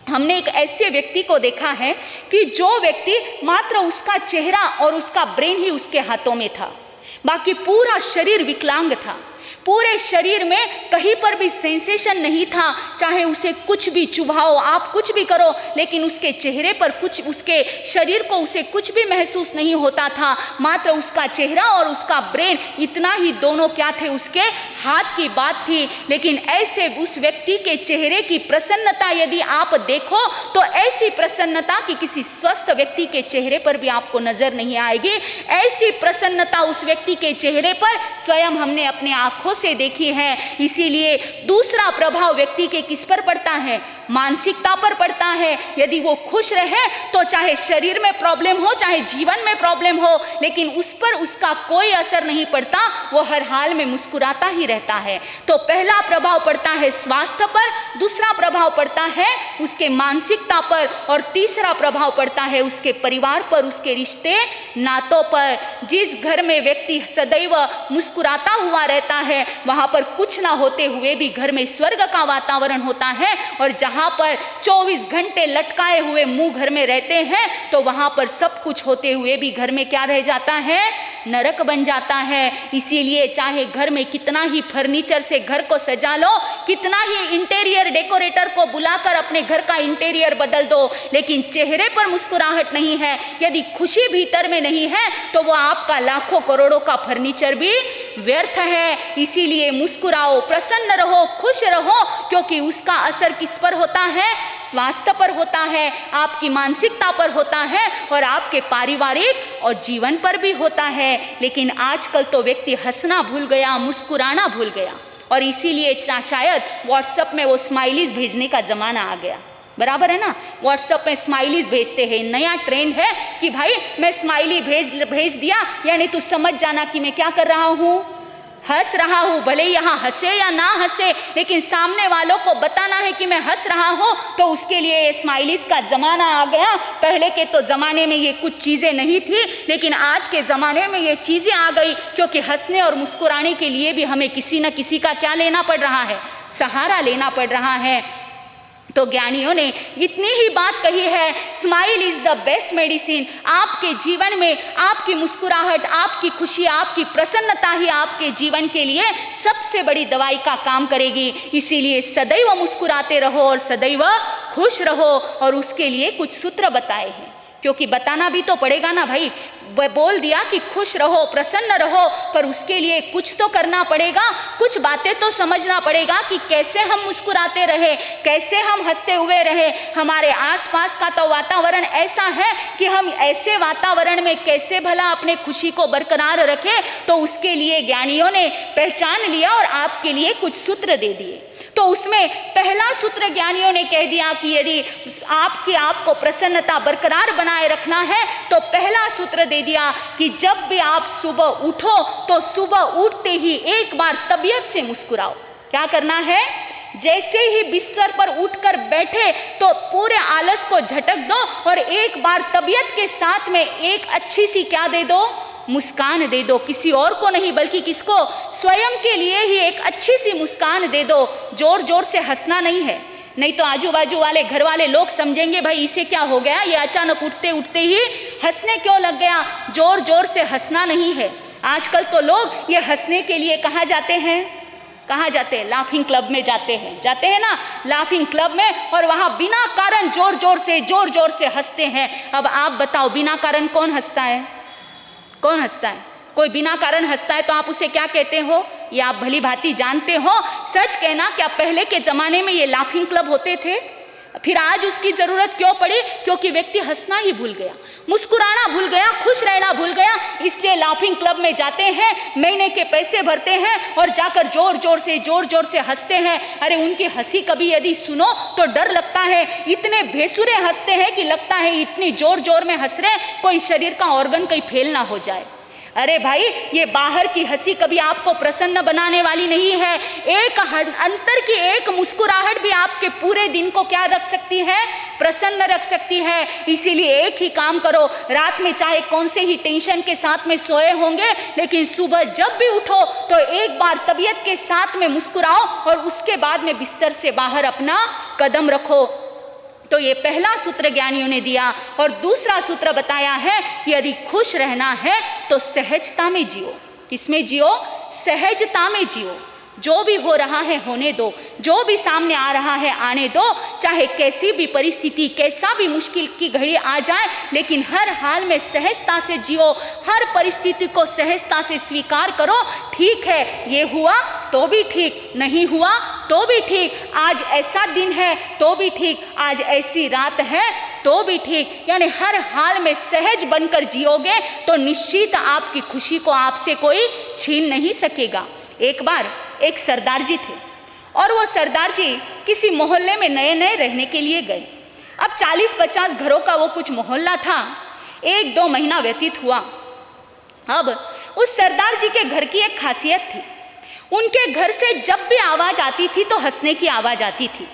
Speaker 2: हमने एक ऐसे व्यक्ति को देखा है कि जो व्यक्ति मात्र उसका चेहरा और उसका ब्रेन ही उसके हाथों में था, बाकी पूरा शरीर विकलांग था। पूरे शरीर में कहीं पर भी सेंसेशन नहीं था, चाहे उसे कुछ भी चुभाओ, आप कुछ भी करो, लेकिन उसके चेहरे पर कुछ, उसके शरीर को उसे कुछ भी महसूस नहीं होता था। मात्र उसका चेहरा और उसका ब्रेन, इतना ही दोनों क्या थे, उसके हाथ की बात थी। लेकिन ऐसे उस व्यक्ति के चेहरे की प्रसन्नता यदि आप देखो तो ऐसी प्रसन्नता कि किसी स्वस्थ व्यक्ति के चेहरे पर भी आपको नजर नहीं आएगी। ऐसी प्रसन्नता उस व्यक्ति के चेहरे पर स्वयं हमने अपने आंखों से देखी है। इसीलिए दूसरा प्रभाव व्यक्ति के किस पर पड़ता है, मानसिकता पर पड़ता है। यदि वो खुश रहे तो चाहे शरीर में प्रॉब्लम हो, चाहे जीवन में प्रॉब्लम हो, लेकिन उस पर उसका कोई असर नहीं पड़ता, वो हर हाल में मुस्कुराता ही रहता है। तो पहला प्रभाव पड़ता है स्वास्थ्य पर, दूसरा प्रभाव पड़ता है उसके मानसिकता पर, और तीसरा प्रभाव पड़ता है उसके परिवार पर, उसके रिश्ते नातों पर। जिस घर में व्यक्ति सदैव मुस्कुराता हुआ रहता है वहां पर कुछ ना होते हुए भी घर में स्वर्ग का वातावरण होता है, और जहां पर 24 घंटे लटकाए हुए मुंह घर में रहते हैं तो वहां पर सब कुछ होते हुए भी घर में क्या रह जाता है, नरक बन जाता है। इसीलिए चाहे घर में कितना ही फर्नीचर से घर को सजा लो, कितना ही इंटीरियर डेकोरेटर को बुलाकर अपने घर का इंटीरियर बदल दो, लेकिन चेहरे पर मुस्कुराहट नहीं है, यदि खुशी भीतर में नहीं है, तो वो आपका लाखों करोड़ों का फर्नीचर भी व्यर्थ है। इसीलिए मुस्कुराओ, प्रसन्न रहो, खुश रहो, क्योंकि उसका असर किस पर होता है, स्वास्थ्य पर होता है, आपकी मानसिकता पर होता है, और आपके पारिवारिक और जीवन पर भी होता है। लेकिन आजकल तो व्यक्ति हंसना भूल गया, मुस्कुराना भूल गया, और इसीलिए शायद व्हाट्सएप में वो स्माइलीज भेजने का जमाना आ गया। बराबर है ना, व्हाट्सएप में स्माइलीज भेजते हैं। नया ट्रेंड है कि भाई मैं स्माइली भेज दिया, यानी तू समझ जाना कि मैं क्या कर रहा हूँ, हंस रहा हूँ। भले यहाँ हंसे या ना हंसे, लेकिन सामने वालों को बताना है कि मैं हंस रहा हूँ, तो उसके लिए ये स्माइलीज का ज़माना आ गया। पहले के तो ज़माने में ये कुछ चीज़ें नहीं थी, लेकिन आज के ज़माने में ये चीज़ें आ गई, क्योंकि हंसने और मुस्कुराने के लिए भी हमें किसी न किसी का क्या लेना पड़ रहा है, सहारा लेना पड़ रहा है। तो ज्ञानियों ने इतनी ही बात कही है, smile is the best medicine. आपके जीवन में आपकी मुस्कुराहट, आपकी खुशी, आपकी प्रसन्नता ही आपके जीवन के लिए सबसे बड़ी दवाई का काम करेगी। इसीलिए सदैव मुस्कुराते रहो और सदैव खुश रहो। और उसके लिए कुछ सूत्र बताए हैं, क्योंकि बताना भी तो पड़ेगा ना भाई। बोल दिया कि खुश रहो, प्रसन्न रहो, पर उसके लिए कुछ तो करना पड़ेगा, कुछ बातें तो समझना पड़ेगा कि कैसे हम मुस्कुराते रहे, कैसे हम हंसते हुए रहे। हमारे आसपास का तो वातावरण ऐसा है कि हम ऐसे वातावरण में कैसे भला अपने खुशी को बरकरार रखें। तो उसके लिए ज्ञानियों ने पहचान लिया और आपके लिए कुछ सूत्र दे दिए। तो उसमें पहला सूत्र ज्ञानियों ने कह दिया कि यदि आपको प्रसन्नता बरकरार बनाए रखना है तो पहला सूत्र दे दिया कि जब भी आप सुबह उठो तो सुबह उठते ही एक बार तबीयत से मुस्कुराओ। क्या करना है, जैसे ही बिस्तर पर उठकर बैठे तो पूरे आलस को झटक दो और एक बार तबीयत के साथ में एक अच्छी सी क्या दे दो, मुस्कान दे दो, किसी और को नहीं बल्कि किसको, स्वयं के लिए ही एक अच्छी सी मुस्कान दे दो। जोर जोर से हंसना नहीं है, नहीं तो आजू बाजू वाले घर वाले लोग समझेंगे भाई इसे क्या हो गया, ये अचानक उठते उठते ही हंसने क्यों लग गया। जोर जोर से हंसना नहीं है। आजकल तो लोग ये हंसने के लिए कहाँ जाते हैं, कहाँ जाते हैं, लाफिंग क्लब में जाते हैं ना, लाफिंग क्लब में, और वहाँ बिना कारण जोर जोर से हंसते हैं। अब आप बताओ बिना कारण कौन हंसता है, कौन हंसता है? कोई बिना कारण हंसता है तो आप उसे क्या कहते हो, ये आप भली भांति जानते हो। सच कहना, क्या पहले के जमाने में ये लाफिंग क्लब होते थे? फिर आज उसकी जरूरत क्यों पड़ी? क्योंकि व्यक्ति हंसना ही भूल गया, मुस्कुराना भूल गया, खुश रहना भूल गया, इसलिए लाफिंग क्लब में जाते हैं, महीने के पैसे भरते हैं और जाकर जोर जोर से हंसते हैं। अरे उनकी हंसी कभी यदि सुनो तो डर लगता है, इतने बेसुरे हंसते हैं कि लगता है इतनी जोर जोर में हंस रहे कोई शरीर का ऑर्गन कहीं फेल ना हो जाए। अरे भाई, ये बाहर की हंसी कभी आपको प्रसन्न बनाने वाली नहीं है। एक अंतर की एक मुस्कुराहट भी आपके पूरे दिन को क्या रख सकती है, प्रसन्न रख सकती है। इसीलिए एक ही काम करो, रात में चाहे कौन से ही टेंशन के साथ में सोए होंगे, लेकिन सुबह जब भी उठो तो एक बार तबीयत के साथ में मुस्कुराओ और उसके बाद में बिस्तर से बाहर अपना कदम रखो। तो ये पहला सूत्र ज्ञानियों ने दिया। और दूसरा सूत्र बताया है कि यदि खुश रहना है तो सहजता में जियो। किसमें जियो? सहजता में जियो। जो भी हो रहा है होने दो, जो भी सामने आ रहा है आने दो, चाहे कैसी भी परिस्थिति, कैसा भी मुश्किल की घड़ी आ जाए, लेकिन हर हाल में सहजता से जियो, हर परिस्थिति को सहजता से स्वीकार करो। ठीक है, ये हुआ तो भी ठीक, नहीं हुआ तो भी ठीक, आज ऐसा दिन है तो भी ठीक, आज ऐसी रात है तो भी ठीक। यानी हर हाल में सहज बनकर जियोगे तो निश्चित आपकी खुशी को आपसे कोई छीन नहीं सकेगा। एक बार एक सरदार जी थे और वो सरदार जी किसी मोहल्ले में नए नए रहने के लिए गए। अब 40-50 घरों का वो कुछ मोहल्ला था। 1-2 महीना व्यतीत हुआ। अब उस सरदार जी के घर की एक खासियत थी, उनके घर से जब भी आवाज आती थी तो हंसने की आवाज आती थी।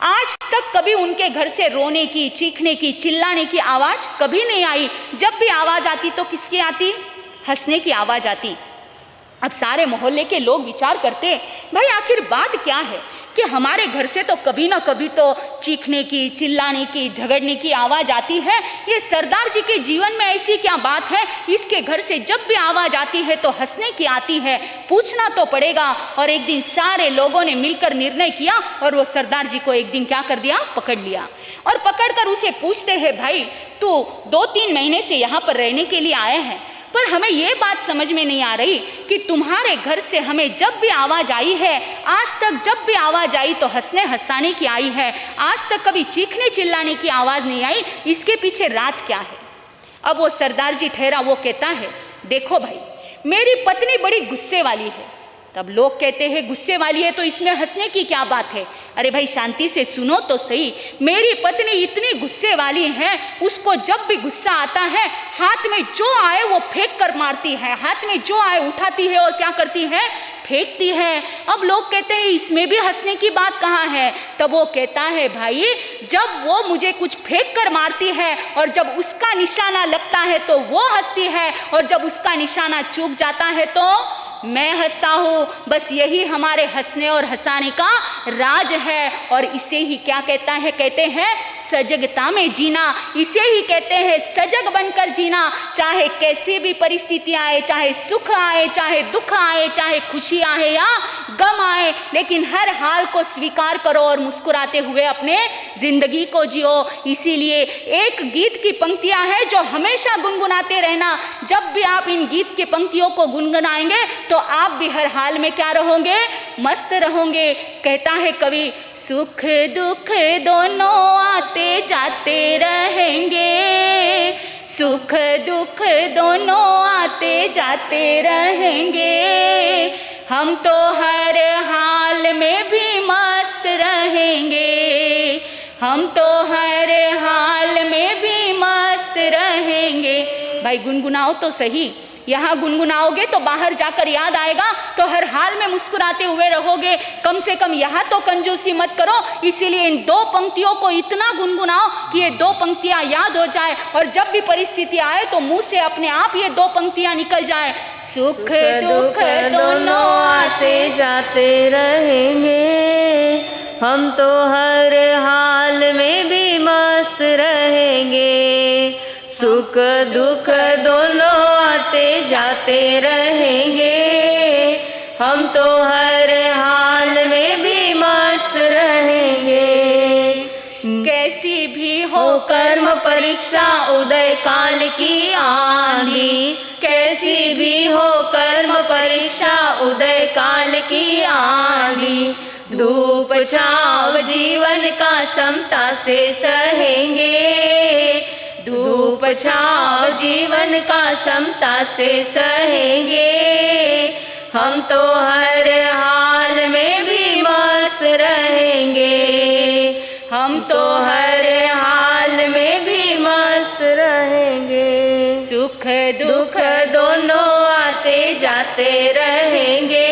Speaker 2: आज तक कभी उनके घर से रोने की, चीखने की, चिल्लाने की आवाज कभी नहीं आई। जब भी आवाज आती तो किसकी आती? हंसने की आवाज आती। अब सारे मोहल्ले के लोग विचार करते, भाई आखिर बात क्या है कि हमारे घर से तो कभी ना कभी तो चीखने की, चिल्लाने की, झगड़ने की आवाज़ आती है। ये सरदार जी के जीवन में ऐसी क्या बात है, इसके घर से जब भी आवाज़ आती है तो हंसने की आती है? पूछना तो पड़ेगा। और एक दिन सारे लोगों ने मिलकर निर्णय किया और वो सरदार जी को एक दिन क्या कर दिया, पकड़ लिया। और पकड़कर उसे पूछते हैं, भाई तू 2-3 महीने से यहाँ पर रहने के लिए आए हैं, पर हमें ये बात समझ में नहीं आ रही कि तुम्हारे घर से हमें जब भी आवाज़ आई है, आज तक जब भी आवाज़ आई तो हंसने हंसाने की आई है, आज तक कभी चीखने चिल्लाने की आवाज़ नहीं आई, इसके पीछे राज क्या है? अब वो सरदार जी ठहरा, वो कहता है, देखो भाई मेरी पत्नी बड़ी गुस्से वाली है। तब लोग कहते हैं गुस्से वाली है तो इसमें हंसने की क्या बात है? अरे भाई शांति से सुनो तो सही। मेरी पत्नी इतनी गुस्से वाली है, उसको जब भी गुस्सा आता है हाथ में जो आए वो फेंक कर मारती है, हाथ में जो आए उठाती है और क्या करती है, फेंकती है। अब लोग कहते हैं इसमें भी हंसने की बात कहाँ है? तब वो कहता है, भाई जब वो मुझे कुछ फेंक कर मारती है और जब उसका निशाना लगता है तो वो हंसती है, और जब उसका निशाना चूक जाता है तो मैं हंसता हूँ। बस यही हमारे हंसने और हंसाने का राज है। और इसे ही क्या कहता है, कहते हैं सजगता में जीना। इसे ही कहते हैं सजग बनकर जीना। चाहे कैसी भी परिस्थिति आए, चाहे सुख आए, चाहे दुख आए, चाहे खुशी आए या गम आए, लेकिन हर हाल को स्वीकार करो और मुस्कुराते हुए अपने जिंदगी को जियो। इसीलिए एक गीत की पंक्तियां हैं जो हमेशा गुनगुनाते रहना। जब भी आप इन गीत की पंक्तियों को गुनगुनाएंगे तो आप भी हर हाल में क्या रहोगे, मस्त रहोगे। कहता है कवि, सुख दुख दोनों आते जाते रहेंगे, सुख दुख दोनों आते जाते रहेंगे, हम तो हर हाल में भी मस्त रहेंगे, हम तो हर हाल में भी मस्त रहेंगे। भाई गुनगुनाओ तो सही। यहाँ गुनगुनाओगे तो बाहर जाकर याद आएगा, तो हर हाल में मुस्कुराते हुए रहोगे। कम से कम यहाँ तो कंजूसी मत करो। इसीलिए इन 2 पंक्तियों को इतना गुनगुनाओ कि ये 2 पंक्तियाँ याद हो जाए, और जब भी परिस्थिति आए तो मुंह से अपने आप ये 2 पंक्तियाँ निकल जाए। सुख दुख दोनों
Speaker 1: आते जाते रहेंगे, हम तो हर हाल में भी मस्त रहेंगे। सुख दुख दोनों आते जाते रहेंगे, हम तो हर हाल में भी मस्त रहेंगे।
Speaker 2: कैसी भी हो
Speaker 1: कर्म परीक्षा उदय काल की आंधी, कैसी भी हो कर्म परीक्षा उदय काल की आंधी। धूप छाव जीवन का समता से सहेंगे, धूप छाव जीवन का समता से सहेंगे। हम तो हर हाल में भी मस्त रहेंगे, हम तो हर हाल में भी मस्त रहेंगे।
Speaker 2: सुख
Speaker 1: दुख दोनों आते जाते रहेंगे,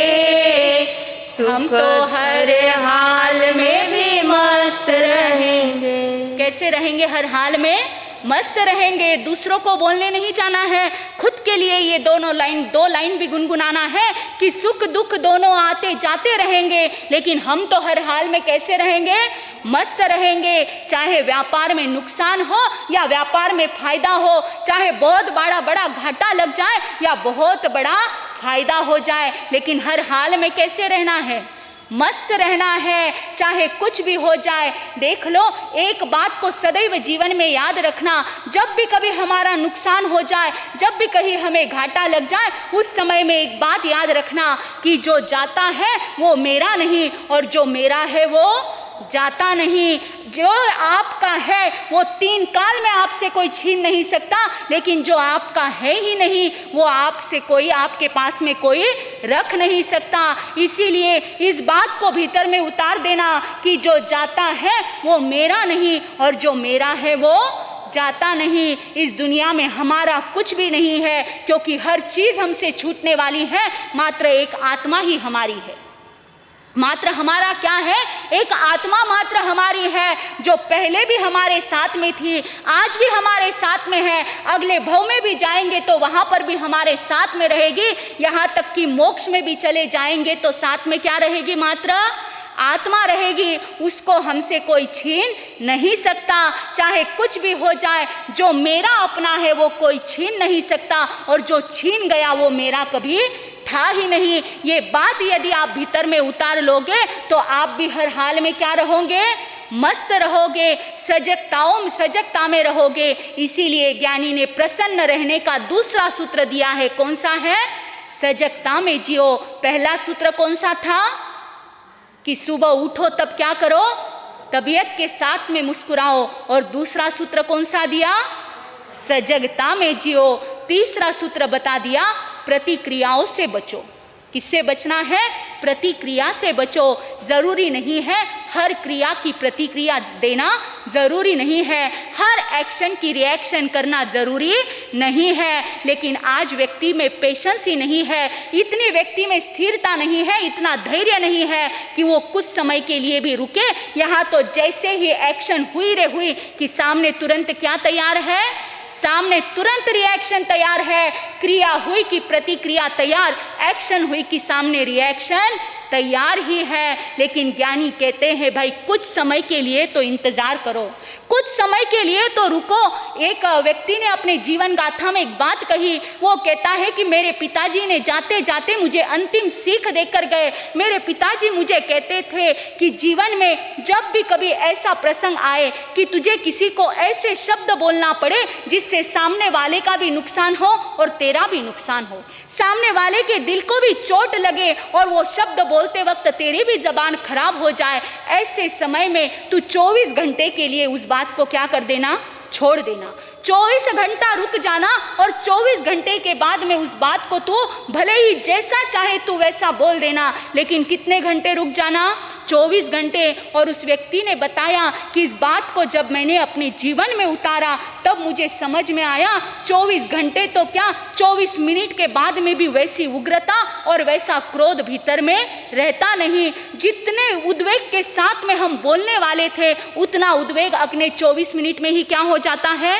Speaker 1: हम तो हर हाल में भी मस्त रहेंगे।
Speaker 2: कैसे रहेंगे? हर हाल में मस्त रहेंगे। दूसरों को बोलने नहीं जाना है, खुद के लिए ये 2 लाइन भी गुनगुनाना है कि सुख दुख दोनों आते जाते रहेंगे, लेकिन हम तो हर हाल में कैसे रहेंगे? मस्त रहेंगे। चाहे व्यापार में नुकसान हो या व्यापार में फायदा हो, चाहे बहुत बड़ा घाटा लग जाए या बहुत बड़ा फायदा हो जाए, लेकिन हर हाल में कैसे रहना है? मस्त रहना है, चाहे कुछ भी हो जाए। देख लो, एक बात को सदैव जीवन में याद रखना, जब भी कभी हमारा नुकसान हो जाए, जब भी कहीं हमें घाटा लग जाए, उस समय में एक बात याद रखना कि जो जाता है वो मेरा नहीं, और जो मेरा है वो जाता नहीं। जो आपका है वो 3 काल में आपसे कोई छीन नहीं सकता, लेकिन जो आपका है ही नहीं वो आपसे कोई, आपके पास में कोई रख नहीं सकता। इसीलिए इस बात को भीतर में उतार देना कि जो जाता है वो मेरा नहीं, और जो मेरा है वो जाता नहीं। इस दुनिया में हमारा कुछ भी नहीं है, क्योंकि हर चीज़ हमसे छूटने वाली है, मात्र एक आत्मा ही हमारी है। मात्र हमारा क्या है? एक आत्मा मात्र हमारी है, जो पहले भी हमारे साथ में थी, आज भी हमारे साथ में है, अगले भव में भी जाएंगे तो वहाँ पर भी हमारे साथ में रहेगी। यहाँ तक कि मोक्ष में भी चले जाएंगे तो साथ में क्या रहेगी? मात्र आत्मा रहेगी। उसको हमसे कोई छीन नहीं सकता, चाहे कुछ भी हो जाए। जो मेरा अपना है वो कोई छीन नहीं सकता, और जो छीन गया वो मेरा कभी था ही नहीं। ये बात यदि आप भीतर में उतार लोगे तो आप भी हर हाल में क्या रहोगे? मस्त रहोगे, सजगता में रहोगे। इसीलिए ज्ञानी ने प्रसन्न रहने का दूसरा सूत्र दिया है। कौन सा है? सजगता में जियो। पहला सूत्र कौन सा था? कि सुबह उठो तब क्या करो? तबीयत के साथ में मुस्कुराओ। और दूसरा सूत्र कौन सा दिया? सजगता में जियो। तीसरा सूत्र बता दिया, प्रतिक्रियाओं से बचो। किससे बचना है? प्रतिक्रिया से बचो। जरूरी नहीं है हर क्रिया की प्रतिक्रिया देना, जरूरी नहीं है हर एक्शन की रिएक्शन करना, जरूरी नहीं है। लेकिन आज व्यक्ति में पेशेंस ही नहीं है, इतनी व्यक्ति में स्थिरता नहीं है, इतना धैर्य नहीं है कि वो कुछ समय के लिए भी रुके। यहाँ तो जैसे ही एक्शन हुई कि सामने तुरंत क्या तैयार है? सामने तुरंत रिएक्शन तैयार है। क्रिया हुई कि प्रतिक्रिया तैयार, एक्शन हुई कि सामने रिएक्शन तैयार ही है। लेकिन ज्ञानी कहते हैं भाई कुछ समय के लिए तो इंतजार करो, कुछ समय के लिए तो रुको। एक व्यक्ति ने अपने जीवन गाथा में एक बात कही, वो कहता है कि मेरे पिताजी ने जाते जाते मुझे अंतिम सीख देकर गए। मेरे पिताजी मुझे कहते थे कि जीवन में जब भी कभी ऐसा प्रसंग आए कि तुझे किसी को ऐसे शब्द बोलना पड़े जिससे सामने वाले का भी नुकसान हो और तेरा भी नुकसान हो, सामने वाले के दिल को भी चोट लगे और वो शब्द बोलते वक्त तेरी भी जबान खराब हो जाए, ऐसे समय में तू 24 घंटे के लिए उस बात को क्या कर देना? छोड़ देना। 24 घंटा रुक जाना और 24 घंटे के बाद में उस बात को तू भले ही जैसा चाहे तू वैसा बोल देना, लेकिन कितने घंटे रुक जाना? 24 घंटे। और उस व्यक्ति ने बताया कि इस बात को जब मैंने अपने जीवन में उतारा तब मुझे समझ में आया 24 घंटे तो क्या, 24 मिनट के बाद में भी वैसी उग्रता और वैसा क्रोध भीतर में रहता नहीं। जितने उद्वेग के साथ में हम बोलने वाले थे उतना उद्वेग अगले 24 मिनट में ही क्या हो जाता है,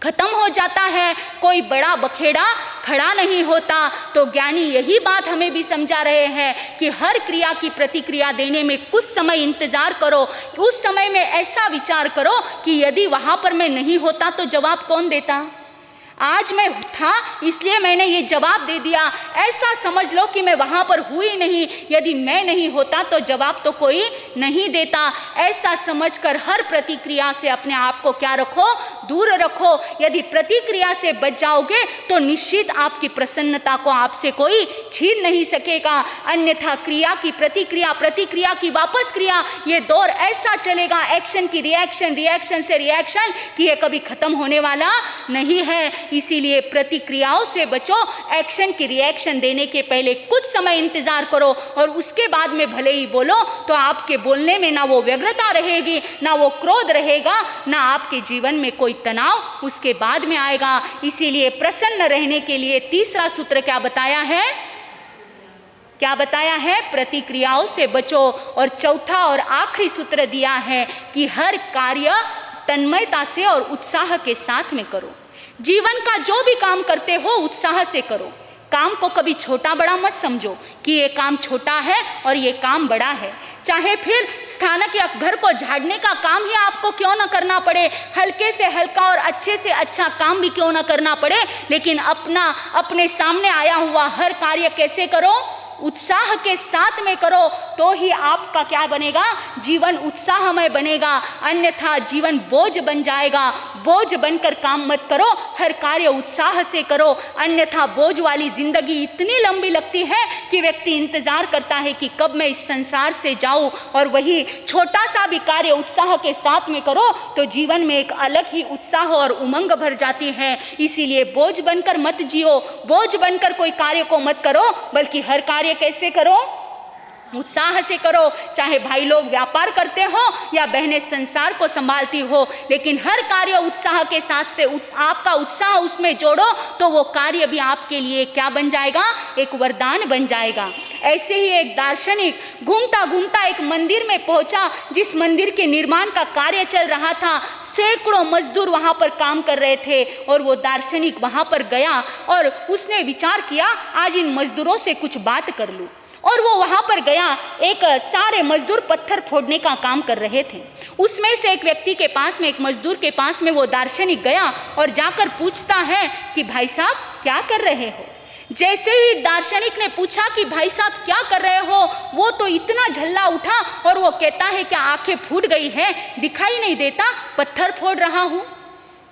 Speaker 2: खत्म हो जाता है। कोई बड़ा बखेड़ा खड़ा नहीं होता। तो ज्ञानी यही बात हमें भी समझा रहे हैं कि हर क्रिया की प्रतिक्रिया देने में कुछ समय इंतजार करो। उस समय में ऐसा विचार करो कि यदि वहाँ पर मैं नहीं होता तो जवाब कौन देता। आज मैं था इसलिए मैंने ये जवाब दे दिया। ऐसा समझ लो कि मैं वहाँ पर हुई नहीं, यदि मैं नहीं होता तो जवाब तो कोई नहीं देता। ऐसा समझकर हर प्रतिक्रिया से अपने आप को क्या रखो, दूर रखो। यदि प्रतिक्रिया से बच जाओगे तो निश्चित आपकी प्रसन्नता को आपसे कोई छीन नहीं सकेगा। अन्यथा क्रिया की प्रतिक्रिया, प्रतिक्रिया की वापस क्रिया, ये दौर ऐसा चलेगा, एक्शन की रिएक्शन, रिएक्शन से रिएक्शन, कि ये कभी खत्म होने वाला नहीं है। इसीलिए प्रतिक्रियाओं से बचो। एक्शन की रिएक्शन देने के पहले कुछ समय इंतजार करो और उसके बाद में भले ही बोलो तो आपके बोलने में ना वो व्यग्रता रहेगी, ना वो क्रोध रहेगा, ना आपके जीवन में कोई तनाव उसके बाद में आएगा। इसीलिए प्रसन्न रहने के लिए तीसरा सूत्र क्या बताया है, क्या बताया है, प्रतिक्रियाओं से बचो। और चौथा और आखिरी सूत्र दिया है कि हर कार्य तन्मयता से और उत्साह के साथ में करो। जीवन का जो भी काम करते हो उत्साह से करो। काम को कभी छोटा बड़ा मत समझो कि ये काम छोटा है और ये काम बड़ा है। चाहे फिर स्थानक या घर को झाड़ने का काम ही आपको क्यों ना करना पड़े, हल्के से हल्का और अच्छे से अच्छा काम भी क्यों ना करना पड़े, लेकिन अपने सामने आया हुआ हर कार्य कैसे करो, उत्साह के साथ में करो। तो ही आपका क्या बनेगा, जीवन उत्साहमय बनेगा। अन्यथा जीवन बोझ बन जाएगा। बोझ बनकर काम मत करो, हर कार्य उत्साह से करो। अन्यथा बोझ वाली जिंदगी इतनी लंबी लगती है कि व्यक्ति इंतजार करता है कि कब मैं इस संसार से जाऊं। और वही छोटा सा भी कार्य उत्साह के साथ में करो तो जीवन में एक अलग ही उत्साह और उमंग भर जाती है। इसीलिए बोझ बनकर मत जियो, बोझ बनकर कोई कार्य को मत करो, बल्कि हर कार्य कैसे करो, उत्साह से करो। चाहे भाई लोग व्यापार करते हो या बहनें संसार को संभालती हो, लेकिन हर कार्य उत्साह के साथ से आपका उत्साह उसमें जोड़ो तो वो कार्य भी आपके लिए क्या बन जाएगा, एक वरदान बन जाएगा। ऐसे ही एक दार्शनिक घूमता घूमता एक मंदिर में पहुंचा, जिस मंदिर के निर्माण का कार्य चल रहा था। सैकड़ों मजदूर वहां पर काम कर रहे थे और वो दार्शनिक वहां पर गया और उसने विचार किया आज इन मजदूरों से कुछ बात कर लूं। और वो वहाँ पर गया। एक सारे मजदूर पत्थर फोड़ने का काम कर रहे थे। उसमें से एक व्यक्ति के पास में, एक मजदूर के पास में वो दार्शनिक गया और जाकर पूछता है कि भाई साहब क्या कर रहे हो। जैसे ही दार्शनिक ने पूछा कि भाई साहब क्या कर रहे हो, वो तो इतना झल्ला उठा और वो कहता है कि आंखें फूट गई है, दिखाई नहीं देता, पत्थर फोड़ रहा हूँ।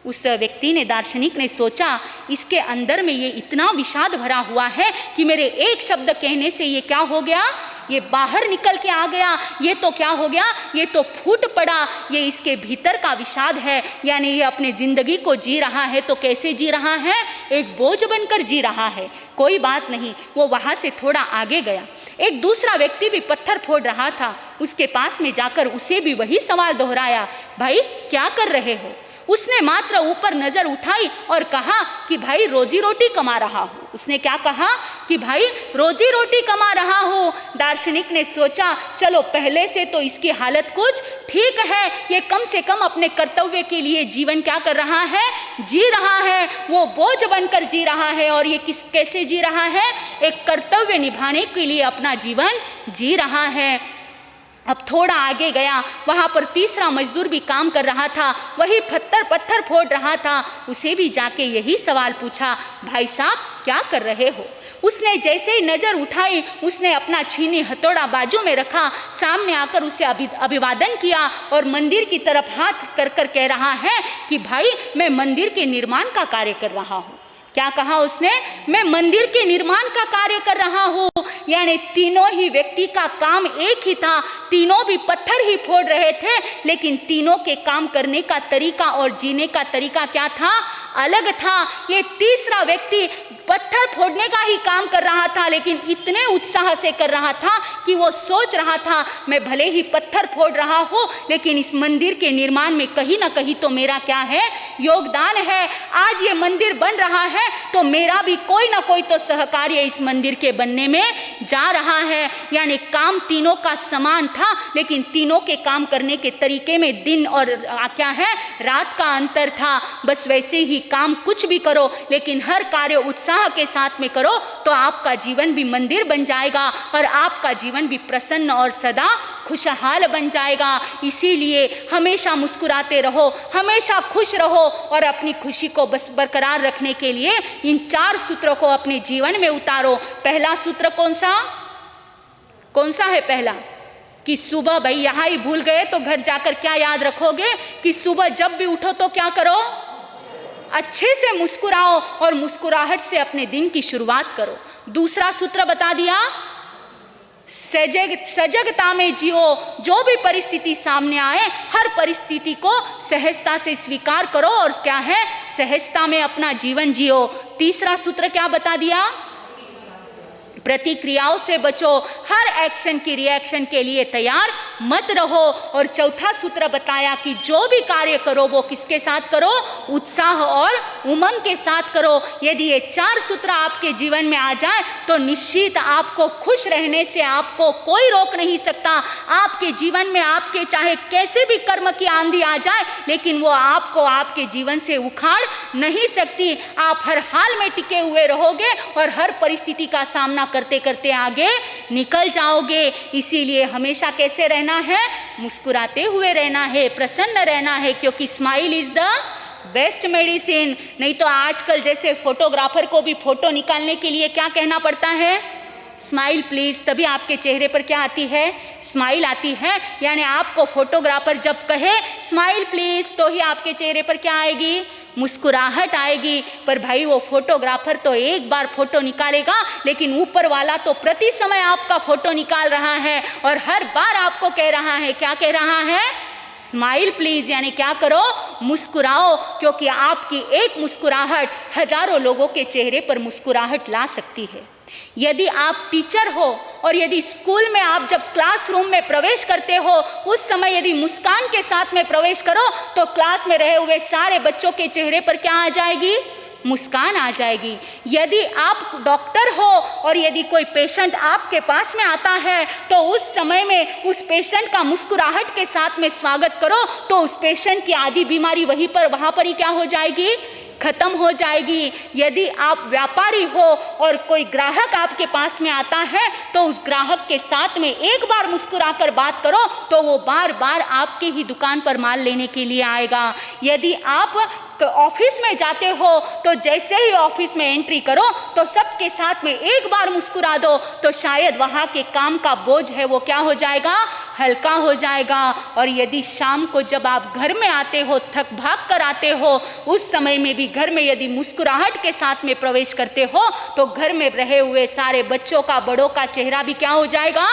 Speaker 2: उस व्यक्ति ने, दार्शनिक ने सोचा इसके अंदर में ये इतना विषाद भरा हुआ है कि मेरे एक शब्द कहने से ये क्या हो गया, ये बाहर निकल के आ गया। ये तो क्या हो गया, ये तो फूट पड़ा। ये इसके भीतर का विषाद है। यानी ये अपने जिंदगी को जी रहा है तो कैसे जी रहा है, एक बोझ बनकर जी रहा है। कोई बात नहीं, वो वहाँ से थोड़ा आगे गया। एक दूसरा व्यक्ति भी पत्थर फोड़ रहा था। उसके पास में जाकर उसे भी वही सवाल दोहराया, भाई क्या कर रहे हो। उसने मात्र ऊपर नजर उठाई और कहा कि भाई रोजी रोटी कमा रहा हूँ। उसने क्या कहा कि भाई रोजी रोटी कमा रहा हूँ। दार्शनिक ने सोचा चलो पहले से तो इसकी हालत कुछ ठीक है, ये कम से कम अपने कर्तव्य के लिए जीवन क्या कर रहा है, जी रहा है। वो बोझ बनकर जी रहा है। और ये कैसे जी रहा है, एक कर्तव्य निभाने के लिए अपना जीवन जी रहा है। अब थोड़ा आगे गया, वहाँ पर तीसरा मजदूर भी काम कर रहा था, वही पत्थर फोड़ रहा था। उसे भी जाके यही सवाल पूछा, भाई साहब क्या कर रहे हो। उसने जैसे ही नज़र उठाई, उसने अपना छीनी हथौड़ा बाजू में रखा, सामने आकर उसे अभिवादन किया और मंदिर की तरफ हाथ कर कर कह रहा है कि भाई मैं मंदिर के निर्माण का कार्य कर रहा हूँ। क्या कहा उसने, मैं मंदिर के निर्माण का कार्य कर रहा हूँ। यानी तीनों ही व्यक्ति का काम एक ही था, तीनों भी पत्थर ही फोड़ रहे थे, लेकिन तीनों के काम करने का तरीका और जीने का तरीका क्या था, अलग था। ये तीसरा व्यक्ति पत्थर फोड़ने का ही काम कर रहा था, लेकिन इतने उत्साह से कर रहा था कि वो सोच रहा था मैं भले ही पत्थर फोड़ रहा हूँ, लेकिन इस मंदिर के निर्माण में कहीं ना कहीं तो मेरा क्या है, योगदान है। आज ये मंदिर बन रहा है तो मेरा भी कोई ना कोई तो सहकार्य इस मंदिर के बनने में जा रहा है। यानी काम तीनों का समान था, लेकिन तीनों के काम करने के तरीके में दिन और क्या है, रात का अंतर था। बस वैसे ही काम कुछ भी करो, लेकिन हर कार्य उत्साह के साथ में करो तो आपका जीवन भी मंदिर बन जाएगा और आपका जीवन भी प्रसन्न और सदा खुशहाल बन जाएगा। इसीलिए हमेशा मुस्कुराते रहो, हमेशा खुश रहो और अपनी खुशी को बस बरकरार रखने के लिए इन 4 सूत्रों को अपने जीवन में उतारो। पहला सूत्र कौन सा है? पहला कि सुबह, भाई यहाँ ही भूल गए तो घर जाकर क्या याद रखोगे कि सुबह जब भी उठो तो क्या करो, अच्छे से मुस्कुराओ और मुस्कुराहट से अपने दिन की शुरुआत करो। दूसरा सूत्र बता दिया, सजगता में जियो, जो भी परिस्थिति सामने आए हर परिस्थिति को सहजता से स्वीकार करो और क्या है, सहजता में अपना जीवन जियो। तीसरा सूत्र क्या बता दिया, प्रतिक्रियाओं से बचो, हर एक्शन की रिएक्शन के लिए तैयार मत रहो। और चौथा सूत्र बताया कि जो भी कार्य करो वो किसके साथ करो, उत्साह और उमंग के साथ करो। यदि ये 4 सूत्र आपके जीवन में आ जाए तो निश्चित आपको खुश रहने से आपको कोई रोक नहीं सकता। आपके जीवन में आपके चाहे कैसे भी कर्म की आंधी आ जाए, लेकिन वो आपको आपके जीवन से उखाड़ नहीं सकती। आप हर हाल में टिके हुए रहोगे और हर परिस्थिति का सामना करते करते आगे निकल जाओगे। इसीलिए हमेशा कैसे रहना है, मुस्कुराते हुए रहना है, प्रसन्न रहना है, क्योंकि smile is the best medicine. नहीं तो आजकल जैसे फोटोग्राफर को भी फोटो निकालने के लिए क्या कहना पड़ता है, स्माइल प्लीज, तभी आपके चेहरे पर क्या आती है, स्माइल आती है। यानी आपको फोटोग्राफर जब कहे स्माइल प्लीज तो ही आपके चेहरे पर क्या आएगी, मुस्कुराहट आएगी। पर भाई वो फोटोग्राफर तो एक बार फोटो निकालेगा, लेकिन ऊपर वाला तो प्रति समय आपका फोटो निकाल रहा है और हर बार आपको कह रहा है, क्या कह रहा है, स्माइल प्लीज। यानी क्या करो, मुस्कुराओ, क्योंकि आपकी एक मुस्कुराहट हजारों लोगों के चेहरे पर मुस्कुराहट ला सकती है। यदि आप टीचर हो और यदि स्कूल में आप जब क्लासरूम में प्रवेश करते हो उस समय यदि मुस्कान के साथ में प्रवेश करो तो क्लास में रहे हुए सारे बच्चों के चेहरे पर क्या आ जाएगी, मुस्कान आ जाएगी। यदि आप डॉक्टर हो और यदि कोई पेशेंट आपके पास में आता है तो उस समय में उस पेशेंट का मुस्कुराहट के साथ में स्वागत करो तो उस पेशेंट की आधी बीमारी वहाँ पर ही क्या हो जाएगी, खत्म हो जाएगी। यदि आप व्यापारी हो और कोई ग्राहक आपके पास में आता है तो उस ग्राहक के साथ में एक बार मुस्कुराकर बात करो तो वो बार बार आपके ही दुकान पर माल लेने के लिए आएगा। यदि आप ऑफिस में जाते हो तो जैसे ही ऑफिस में एंट्री करो तो सबके साथ में एक बार मुस्कुरा दो तो शायद वहाँ के काम का बोझ है वो क्या हो जाएगा, हल्का हो जाएगा। और यदि शाम को जब आप घर में आते हो, थक भाग कर आते हो, उस समय में भी घर में यदि मुस्कुराहट के साथ में प्रवेश करते हो तो घर में रहे हुए सारे बच्चों का, बड़ों का चेहरा भी क्या हो जाएगा,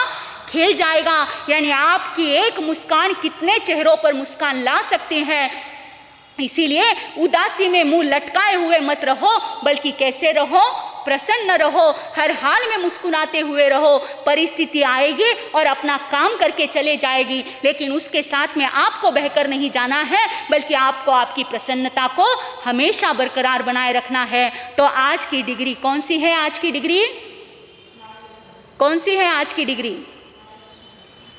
Speaker 2: खिल जाएगा। यानी आपकी एक मुस्कान कितने चेहरों पर मुस्कान ला सकती है। इसीलिए उदासी में मुंह लटकाए हुए मत रहो, बल्कि कैसे रहो, प्रसन्न रहो, हर हाल में मुस्कुराते हुए रहो। परिस्थिति आएगी और अपना काम करके चले जाएगी, लेकिन उसके साथ में आपको बहकर नहीं जाना है, बल्कि आपको आपकी प्रसन्नता को हमेशा बरकरार बनाए रखना है। तो आज की डिग्री कौन सी है, आज की डिग्री कौन सी है, आज की डिग्री,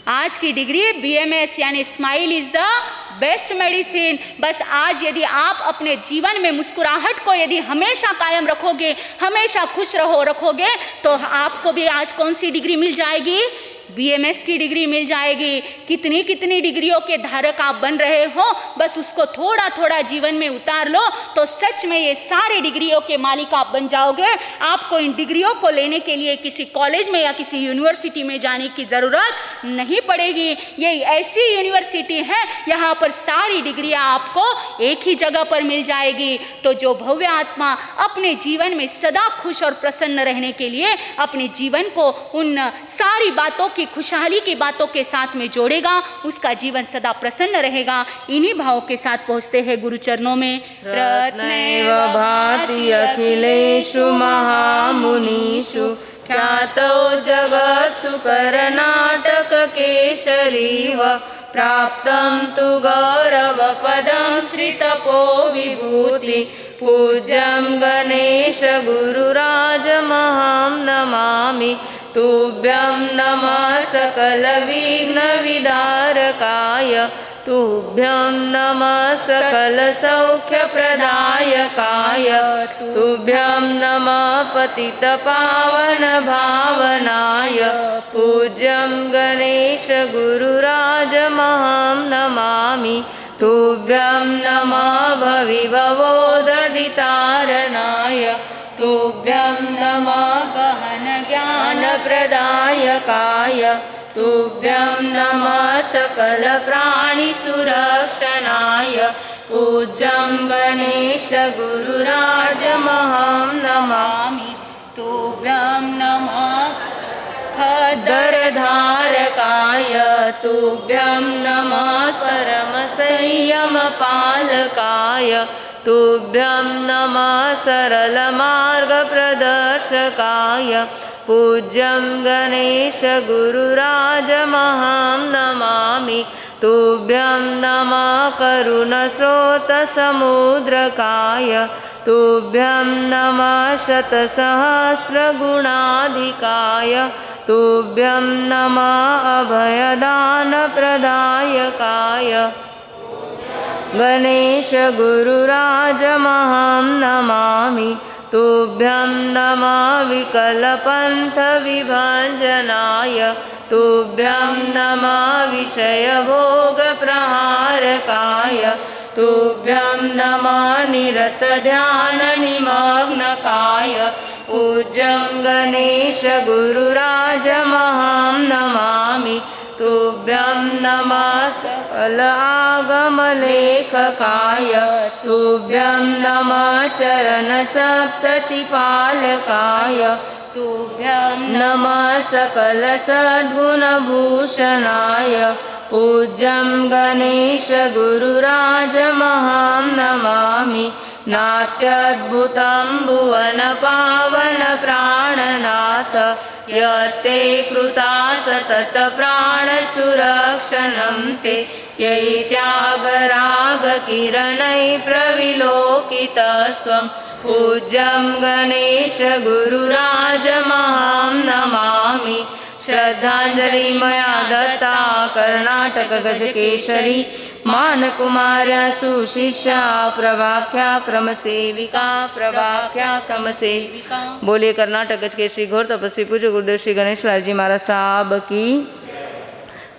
Speaker 2: आज की डिग्री BMS यानी smile is the best medicine. बस आज यदि आप अपने जीवन में मुस्कुराहट को यदि हमेशा कायम रखोगे, हमेशा खुश रखोगे तो आपको भी आज कौन सी डिग्री मिल जाएगी, BMS की डिग्री मिल जाएगी। कितनी कितनी डिग्रियों के धारक आप बन रहे हो, बस उसको थोड़ा थोड़ा जीवन में उतार लो तो सच में ये सारे डिग्रियों के मालिक आप बन जाओगे। आपको इन डिग्रियों को लेने के लिए किसी कॉलेज में या किसी यूनिवर्सिटी में जाने की ज़रूरत नहीं पड़ेगी। ये ऐसी यूनिवर्सिटी है यहाँ पर सारी डिग्रियाँ आपको एक ही जगह पर मिल जाएगी। तो जो भव्य आत्मा अपने जीवन में सदा खुश और प्रसन्न रहने के लिए अपने जीवन को उन सारी बातों की की खुशहाली की बातों के साथ में जोड़ेगा, उसका जीवन सदा प्रसन्न रहेगा। इन्हीं भावों के साथ पहुँचते हैं गुरु चरणों में।
Speaker 1: रत्नैव भाति अखिलेषु महामुनीषु ख्यातो जगत्सु कर्नाटककेशरीव प्राप्तं तु गौरवपदं श्रीतपो विभूति पूज्यं गणेश गुरुराजमहं नमामि तुभ्यं नमः सकलविघ्नविदारकाय तुभ्यं नमः सकलसौख्यप्रदायकाय तुभ्यं नमः पतितपावनभावनाय पूज्यं गणेश गुरुराजमहं नमामि तुभ्यं नमः भविभवोदधितारणाय तुभ्यं नमः गहन ज्ञानप्रदायकाय तुभ्यं नमः सकलप्राणिसुरक्षणाय पूज्यं गणेश गुरुराजमहं नमामि तुभ्यं नमः खड्गधारकाय तुभ्यं नमः परमसंयमपालकाय तुभ्यं नमः सरलमार्गप्रदर्शकाय पूज्यं गणेश गुरुराजमहं नमामि तुभ्यं नमः करुणस्रोतसमुद्रकाय तुभ्यं नमः शतसहस्रगुणाधिकाय तुभ्यं नमः अभयदानप्रदायकाय गणेश गुरुराजमहं नमामि तुभ्यं नमः विकलपन्थविभञ्जनाय तुभ्यं नमः विषयभोगप्रहारकाय तुभ्यं नमः निरतध्याननिमग्नकाय पूज्यं गणेश गुरुराजमहं नमामि तुभ्यं नमः सकल आगमलेखकाय तुभ्यं नमः चरणसप्ततिपालकाय तुभ्यं नमः सकल सद्गुणभूषणाय पूज्यं गणेश गुरुराजमहं नमामि नाट्यद्भुतं भुवन पावन प्राणनाथ यत्ते कृता सतत प्राणसुरक्षणं ते ययि त्यागरागकिरणैः प्रविलोकितस्त्वं पूज्यं गणेश गुरुराजमहं नमामि श्रद्धांजलि मया दत्ता कर्नाटक गजकेशरी मानकुमार्या सुशिष्या प्रभाख्या क्रमसेविका प्रभाख्या क्रमसेविका। बोलिए कर्नाटक गजकेशरी घोर तपस्वी पूज्य गुरुदेव श्री गणेश लाल जी महाराज साहब की।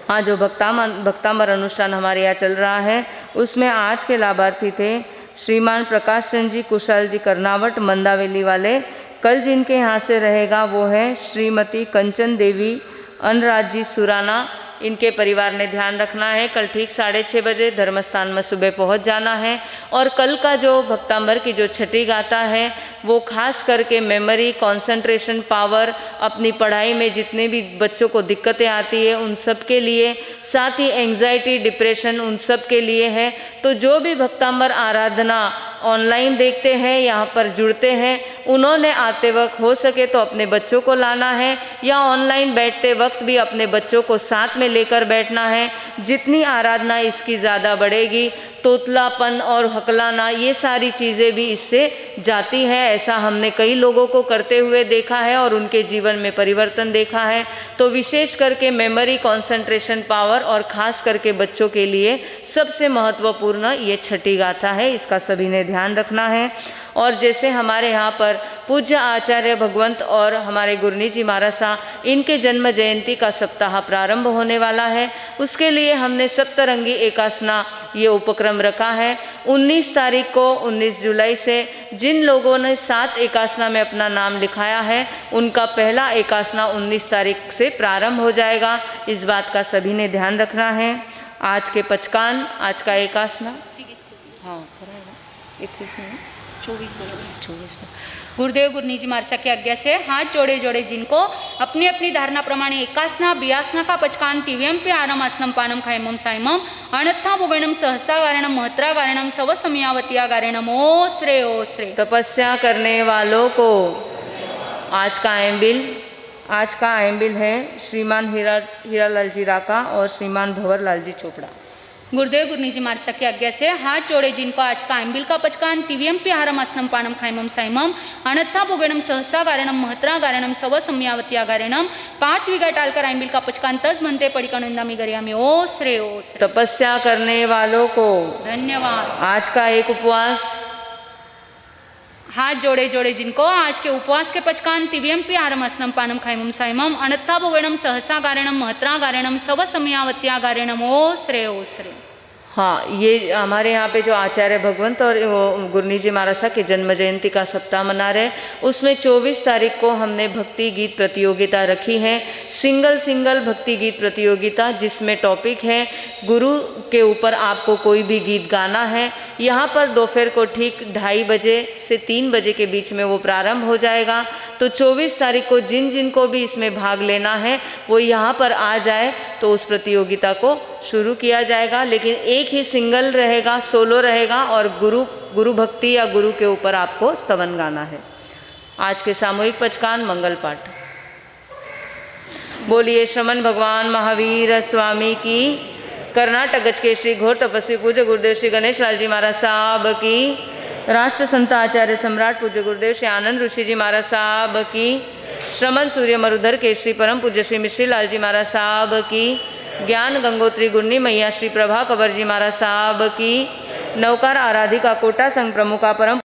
Speaker 1: हाँ, जो भक्तामर अनुष्ठान हमारे यहाँ चल रहा है उसमें आज के लाभार्थी थे श्रीमान प्रकाश चंद जी कुशल जी कर्नावट मंदावेली वाले। कल जिनके यहाँ से रहेगा वो है श्रीमती कंचन देवी अनराज जी सुराना। इनके परिवार ने ध्यान रखना है। कल ठीक 6:30 बजे धर्मस्थान में सुबह पहुंच जाना है। और कल का जो भक्तांबर की जो छठी गाथा है वो खास करके मेमोरी, कंसंट्रेशन पावर, अपनी पढ़ाई में जितने भी बच्चों को दिक्कतें आती है उन सब के लिए, साथ ही एंग्जाइटी, डिप्रेशन उन सब के लिए है। तो जो भी भक्तांबर आराधना ऑनलाइन देखते हैं, यहाँ पर जुड़ते हैं, उन्होंने आते वक्त हो सके तो अपने बच्चों को लाना है या ऑनलाइन बैठते वक्त भी अपने बच्चों को साथ में लेकर बैठना है। जितनी आराधना इसकी ज़्यादा बढ़ेगी, तोतलापन और हकलाना ये सारी चीज़ें भी इससे जाती हैं। ऐसा हमने कई लोगों को करते हुए देखा है और उनके जीवन में परिवर्तन देखा है। तो विशेष करके मेमोरी, कंसंट्रेशन पावर और ख़ास करके बच्चों के लिए सबसे महत्वपूर्ण ये छठी गाथा है, इसका सभी ने ध्यान रखना है। और जैसे हमारे यहाँ पर पूज्य आचार्य भगवंत और हमारे गुरनी जी महाराज साहब, इनके जन्म जयंती का सप्ताह प्रारंभ होने वाला है, उसके लिए हमने सप्तरंगी एकासना ये उपक्रम रखा है। 19 तारीख को 19 जुलाई से जिन लोगों ने 7 एकासना में अपना नाम लिखाया है उनका पहला एकासना 19 तारीख से प्रारंभ हो जाएगा। इस बात का सभी ने ध्यान रखना है। आज के पचकान, आज का एकासना, हाँ 24 में
Speaker 2: गुरुदेव गुरनी जी महाराज की आज्ञा से हाथ जोड़े जोड़े जिनको अपनी अपनी धारणा प्रमाणे एकासना बियासना का पचकान तिव्यम पे आरम आसनम पानम खायमम सायमम अनत्था भोगणम सहसा गारणम महत्रा गारणम सव समयावतिया गारणम ओश्रे ओश्रे।
Speaker 1: तपस्या करने वालों को आज का आयम्बिल है श्रीमान हीरालाल जी राका और श्रीमान भंवरलाल जी चोपड़ा।
Speaker 2: गुरुदेव गुरनी जी महाराज की आज्ञा से हाथ जोड़े जिनको आज का आंबिल का पचकान तिव्यम पिहारम आसनम पानम खायमम सायमम अनत्था भोगणम सहसा गारणम महत्रा गारणम सव सम्यावत्या गारणम 5 विघा टालकर आंबिल का पचकान तज म्हणते पडिकानंदा मी गरियामी ओश्रे ओश्रे।
Speaker 1: तपस्या करने वालों को
Speaker 2: धन्यवाद।
Speaker 1: आज का एक उपवास
Speaker 2: हाथ जोड़े जोड़े जिनको आज के उपवास के पचकान तिव्यम पिहारम आसनम पानम खायमम सायमम अनत्था भोगणम सहसा गारणम महत्रा गारणम सव सम्यावत्या गारणम ओश्रे ओश्रे।
Speaker 1: हाँ, ये हमारे यहाँ पे जो आचार्य भगवंत और गुरनी जी महाराज साहब की जन्म जयंती का सप्ताह मना रहे, उसमें 24 तारीख को हमने भक्ति गीत प्रतियोगिता रखी है। सिंगल भक्ति गीत प्रतियोगिता, जिसमें टॉपिक है गुरु के ऊपर आपको कोई भी गीत गाना है। यहाँ पर दोपहर को ठीक 2:30 बजे से 3 बजे के बीच में वो प्रारंभ हो जाएगा। तो 24 तारीख को जिन को भी इसमें भाग लेना है वो यहाँ पर आ जाए तो उस प्रतियोगिता को शुरू किया जाएगा। लेकिन एक ही सिंगल रहेगा, सोलो रहेगा और गुरु भक्ति या गुरु के ऊपर आपको स्तवन गाना है। आज के सामूहिक पचकान मंगल पाठ। बोलिए श्रमण भगवान महावीर स्वामी की, कर्नाटक गज के श्री घोर तपस्वी पूज्य गुरुदेव श्री गणेश लाल जी महाराज साहब की, राष्ट्र संत आचार्य सम्राट पूज्य गुरुदेव श्री आनंद ऋषि जी महाराज साहब की, श्रमण सूर्य मरुधर के श्री परम पूज्य श्री मिश्री लाल जी महाराज साहब की, ज्ञान गंगोत्री गुरनी मैया श्री प्रभा कबर जी महाराज साहब की, नौकार आराधिका कोटा संघ प्रमुखा परम